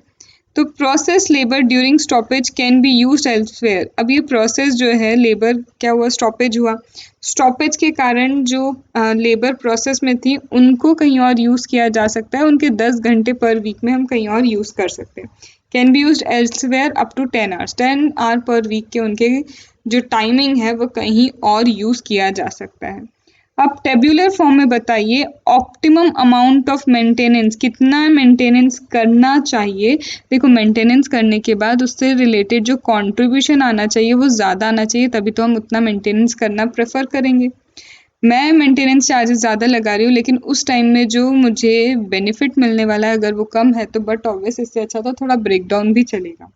तो process labour during stoppage can be used elsewhere. अब ये प्रोसेस जो है लेबर क्या हुआ, स्टॉपेज हुआ, स्टॉपेज के कारण जो लेबर प्रोसेस में थी उनको कहीं और यूज़ किया जा सकता है, उनके 10 घंटे पर वीक में हम कहीं और यूज़ कर सकते हैं। Can be used elsewhere up to 10 hours, 10 hour per week के उनके जो टाइमिंग है वो कहीं और यूज़ किया जा सकता है। अब टेब्यूलर फॉर्म में बताइए ऑप्टिमम अमाउंट ऑफ मेंटेनेंस, कितना मेंटेनेंस करना चाहिए। देखो मेंटेनेंस करने के बाद उससे रिलेटेड जो कंट्रीब्यूशन आना चाहिए वो ज़्यादा आना चाहिए, तभी तो हम उतना मेंटेनेंस करना प्रेफर करेंगे। मैं मेंटेनेंस चार्जेस ज़्यादा लगा रही हूँ, लेकिन उस टाइम में जो मुझे बेनिफिट मिलने वाला है अगर वो कम है तो बट ऑब्वियस इससे अच्छा तो थोड़ा ब्रेकडाउन भी चलेगा।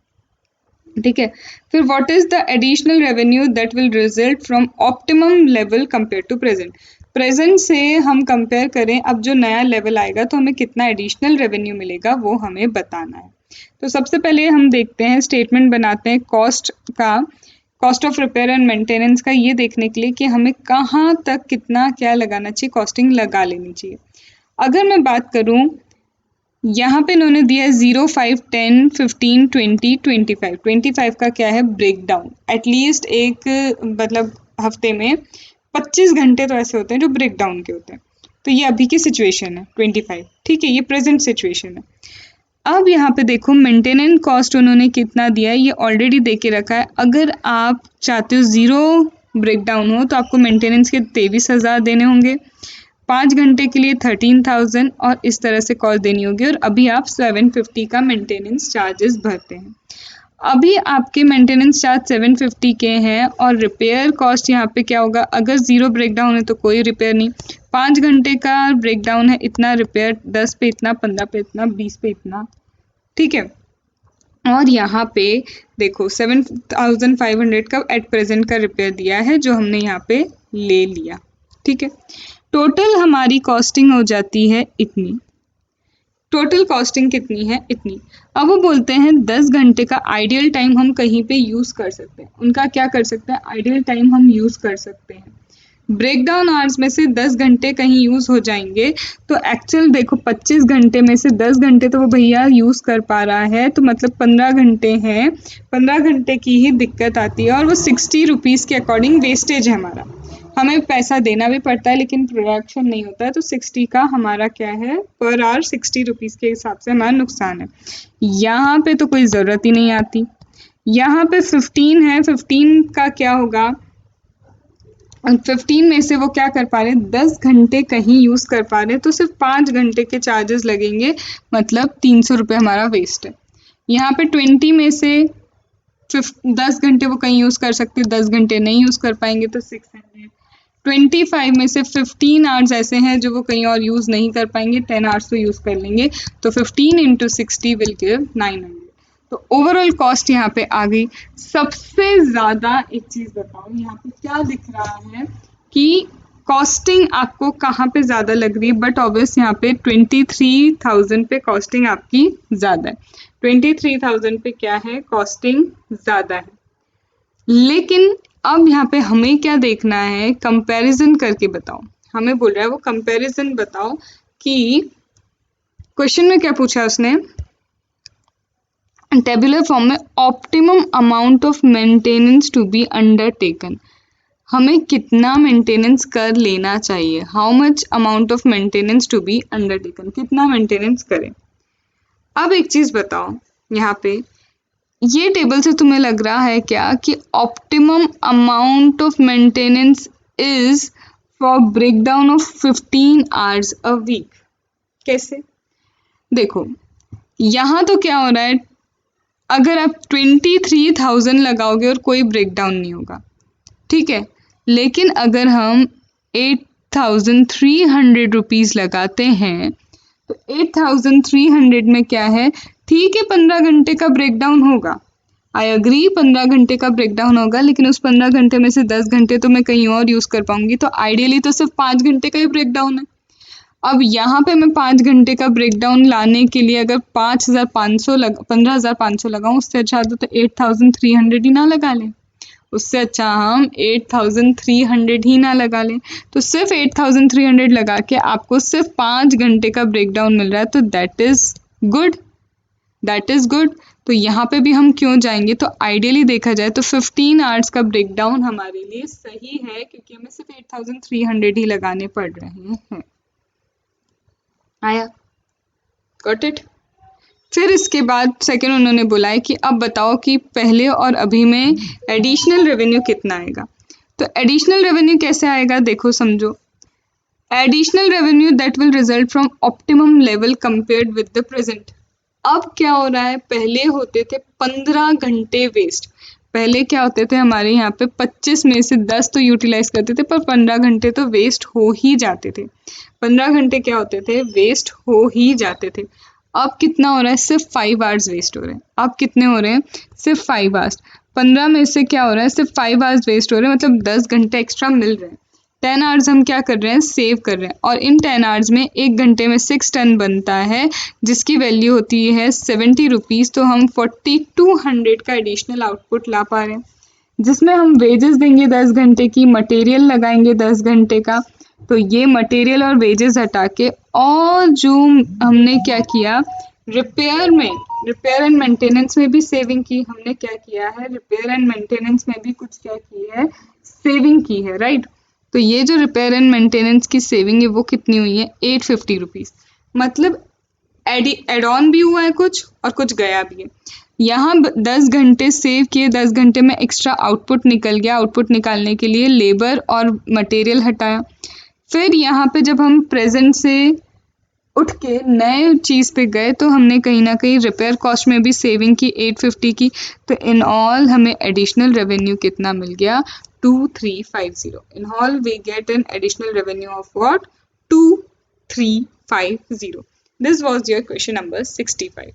ठीक है, फिर what is the additional revenue that will result from optimum level compare to present. Present से हम कंपेयर करें, अब जो नया लेवल आएगा तो हमें कितना एडिशनल रेवेन्यू मिलेगा वो हमें बताना है। तो सबसे पहले हम देखते हैं, स्टेटमेंट बनाते हैं कॉस्ट का, cost of repair and maintenance का, ये देखने के लिए कि हमें कहाँ तक कितना क्या लगाना चाहिए, कॉस्टिंग लगा लेनी चाहिए। अगर मैं बात करूँ यहाँ पे इन्होंने दिया है 0, 5, 10, 15, 20, 25। 25 का क्या है ब्रेकडाउन, एटलीस्ट एक मतलब हफ्ते में 25 घंटे तो ऐसे होते हैं जो ब्रेकडाउन के होते हैं। तो ये अभी की सिचुएशन है 25, ठीक है, ये प्रेजेंट सिचुएशन है। अब यहाँ पे देखो मेंटेनेंस कॉस्ट उन्होंने कितना दिया है, ये ऑलरेडी दे के रखा है। अगर आप चाहते हो 0 ब्रेकडाउन हो तो आपको मेंटेनेंस के 23,000 देने होंगे, 5 घंटे के लिए 13,000 और इस तरह से कॉस्ट देनी होगी, और अभी आप 750 का मेंटेनेंस चार्जेस भरते हैं। अभी आपके मेंटेनेंस चार्ज 750 के हैं और रिपेयर कॉस्ट यहाँ पे क्या होगा, अगर ज़ीरो ब्रेकडाउन है तो कोई रिपेयर नहीं, 5 घंटे का ब्रेकडाउन है इतना रिपेयर, 10 पे इतना, 15 पे इतना, 20 पे इतना, ठीक है। और यहाँ पे देखो 7500 का एट प्रेजेंट का रिपेयर दिया है जो हमने यहाँ पे ले लिया, ठीक है। टोटल हमारी कॉस्टिंग हो जाती है इतनी, टोटल कॉस्टिंग कितनी है इतनी। अब वो बोलते हैं 10 घंटे का आइडियल टाइम हम कहीं पे यूज़ कर सकते हैं, उनका क्या कर सकते हैं, आइडियल टाइम हम यूज़ कर सकते हैं। ब्रेकडाउन आवर्स में से 10 घंटे कहीं यूज़ हो जाएंगे तो एक्चुअल देखो 25 घंटे में से 10 घंटे तो वो भैया यूज़ कर पा रहा है, तो मतलब 15 घंटे हैं, 15 घंटे की ही दिक्कत आती है और वो 60 रुपीज़ के अकॉर्डिंग वेस्टेज है हमारा। हमें पैसा देना भी पड़ता है लेकिन प्रोडक्शन नहीं होता है, तो 60 का हमारा क्या है, पर आवर 60 रुपीज़ के हिसाब से हमारा नुकसान है। यहाँ पे तो कोई ज़रूरत ही नहीं आती। यहाँ पे 15 है, 15 का क्या होगा, 15 में से वो क्या कर पा रहे हैं, 10 घंटे कहीं यूज़ कर पा रहे हैं तो सिर्फ 5 घंटे के चार्जेस लगेंगे, मतलब 300 रुपये हमारा वेस्ट है। यहाँ पे 20 में से 10 घंटे वो कहीं यूज़ कर सकते, 10 घंटे नहीं यूज़ कर पाएंगे तो 600। 25 में से 15 आवर्स ऐसे हैं जो वो कहीं और यूज़ नहीं कर पाएंगे, 10 आवर्स तो यूज़ कर लेंगे, तो 15 इंटू 60 विल गिव 900। तो ओवरऑल कॉस्ट यहाँ पे आ गई। सबसे ज़्यादा एक चीज़ बताओ, यहाँ पे क्या दिख रहा है कि कॉस्टिंग आपको कहाँ पे ज़्यादा लग रही है, बट ऑब्वियस यहाँ पे 23,000 पे कॉस्टिंग आपकी ज़्यादा है, 23,000 पे क्या है, कॉस्टिंग ज़्यादा है। लेकिन अब यहाँ पे हमें क्या देखना है, कंपैरिजन करके बताओ। हमें बोल रहा है वो कंपैरिजन बताओ कि क्वेश्चन में क्या पूछा उसने, टेबुलर फॉर्म में optimum amount of maintenance to be undertaken, हमें कितना मेंटेनेंस कर लेना चाहिए, how much amount of maintenance to be undertaken, कितना मेंटेनेंस करें। अब एक चीज बताओ, यहाँ पे ये टेबल से तुम्हें लग रहा है क्या कि optimum amount of maintenance is for breakdown of 15 hours a week. कैसे, देखो यहाँ तो क्या हो रहा है, अगर आप 23,000 लगाओगे और कोई ब्रेकडाउन नहीं होगा, ठीक है, लेकिन अगर हम 8,300 रुपीज़ लगाते हैं तो 8,300 में क्या है, ठीक है 15 घंटे का ब्रेकडाउन होगा, आई अग्री 15 घंटे का ब्रेकडाउन होगा, लेकिन उस 15 घंटे में से 10 घंटे तो मैं कहीं और यूज़ कर पाऊंगी, तो आइडियली तो सिर्फ 5 घंटे का ही ब्रेकडाउन है। अब यहाँ पे मैं 5 घंटे का ब्रेकडाउन लाने के लिए अगर 15,500 लगाऊं, उससे अच्छा तो 8,300 ही ना लगा लें, उससे अच्छा हम 8,300 ही ना लगा लें। तो सिर्फ 8,300 लगा के आपको सिर्फ 5 घंटे का ब्रेकडाउन मिल रहा है, तो that is good, that is good. तो यहाँ पे भी हम क्यों जाएंगे, तो आइडियली देखा जाए तो 15 आवर्स का ब्रेकडाउन हमारे लिए सही है, क्योंकि हमें सिर्फ 8,300 ही लगाने पड़ रहे हैं। आया, गॉट इट। फिर इसके बाद सेकंड उन्होंने बोला है कि अब बताओ कि पहले और अभी में एडिशनल रेवेन्यू कितना आएगा। तो एडिशनल रेवेन्यू कैसे आएगा, देखो समझो, additional revenue that will result from optimum level compared with the present. अब क्या हो रहा है, पहले होते थे 15 घंटे वेस्ट, पहले क्या होते थे हमारे यहाँ पे 25 में से 10 तो यूटिलाइज करते थे, पर 15 घंटे तो वेस्ट हो ही जाते थे, 15 घंटे क्या होते थे, वेस्ट हो ही जाते थे। अब कितना हो रहा है, सिर्फ 5 आवर्स वेस्ट हो रहे हैं। अब कितने हो रहे हैं, सिर्फ 5 आवर्स, 15 में से क्या हो रहा है, सिर्फ 5 आवर्स वेस्ट हो रहे हैं, मतलब 10 घंटे एक्स्ट्रा मिल रहे हैं। 10 आवर्स हम क्या कर रहे हैं, सेव कर रहे हैं, और इन 10 आवर्स में 1 घंटे में 6 टन बनता है, जिसकी वैल्यू होती है 70 रुपीज़। तो हम 4200 का एडिशनल आउटपुट ला पा रहे हैं, जिसमें हम वेजेस देंगे 10 घंटे की, मटेरियल लगाएंगे 10 घंटे का, तो ये मटेरियल और वेजेस हटा के, और जो हमने क्या किया, रिपेयर में, रिपेयर एंड मेंटेनेंस में भी सेविंग की, हमने क्या किया है, रिपेयर एंड मेंटेनेंस में भी कुछ क्या की है, सेविंग की है, राइट। तो ये जो रिपेयर एंड मेंटेनेंस की सेविंग है वो कितनी हुई है, 850 रुपीज़, मतलब एड ऑन भी हुआ है कुछ और कुछ गया भी है। यहाँ 10 घंटे सेव किए, 10 घंटे में एक्स्ट्रा आउटपुट निकल गया, आउटपुट निकालने के लिए लेबर और मटेरियल हटाया। फिर यहाँ पे जब हम प्रेजेंट से उठ के नए चीज़ पे गए तो हमने कहीं ना कहीं रिपेयर कॉस्ट में भी सेविंग की 850 की, तो इन ऑल हमें एडिशनल रेवेन्यू कितना मिल गया 2350। In all we get an additional revenue of what 2350। This was your question number 65।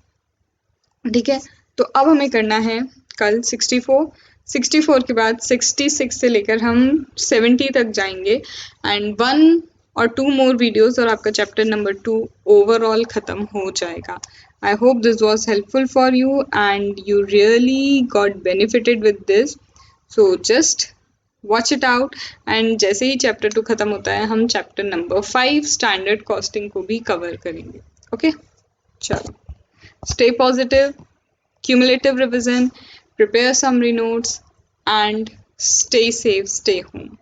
ठीक है, तो अब हमें करना है कल 64। 64 के बाद 66 से लेकर हम 70 तक जाएंगे एंड 1 और 2 मोर वीडियोस और आपका चैप्टर नंबर 2 ओवरऑल खत्म हो जाएगा। I hope this was helpful for you and you really got benefited with this. So just watch it out and जैसे ही चैप्टर 2 खत्म होता है हम चैप्टर नंबर 5 स्टैंडर्ड कॉस्टिंग को भी कवर करेंगे। ओके, चलो, stay positive, cumulative revision, prepare summary notes, and stay safe, stay home.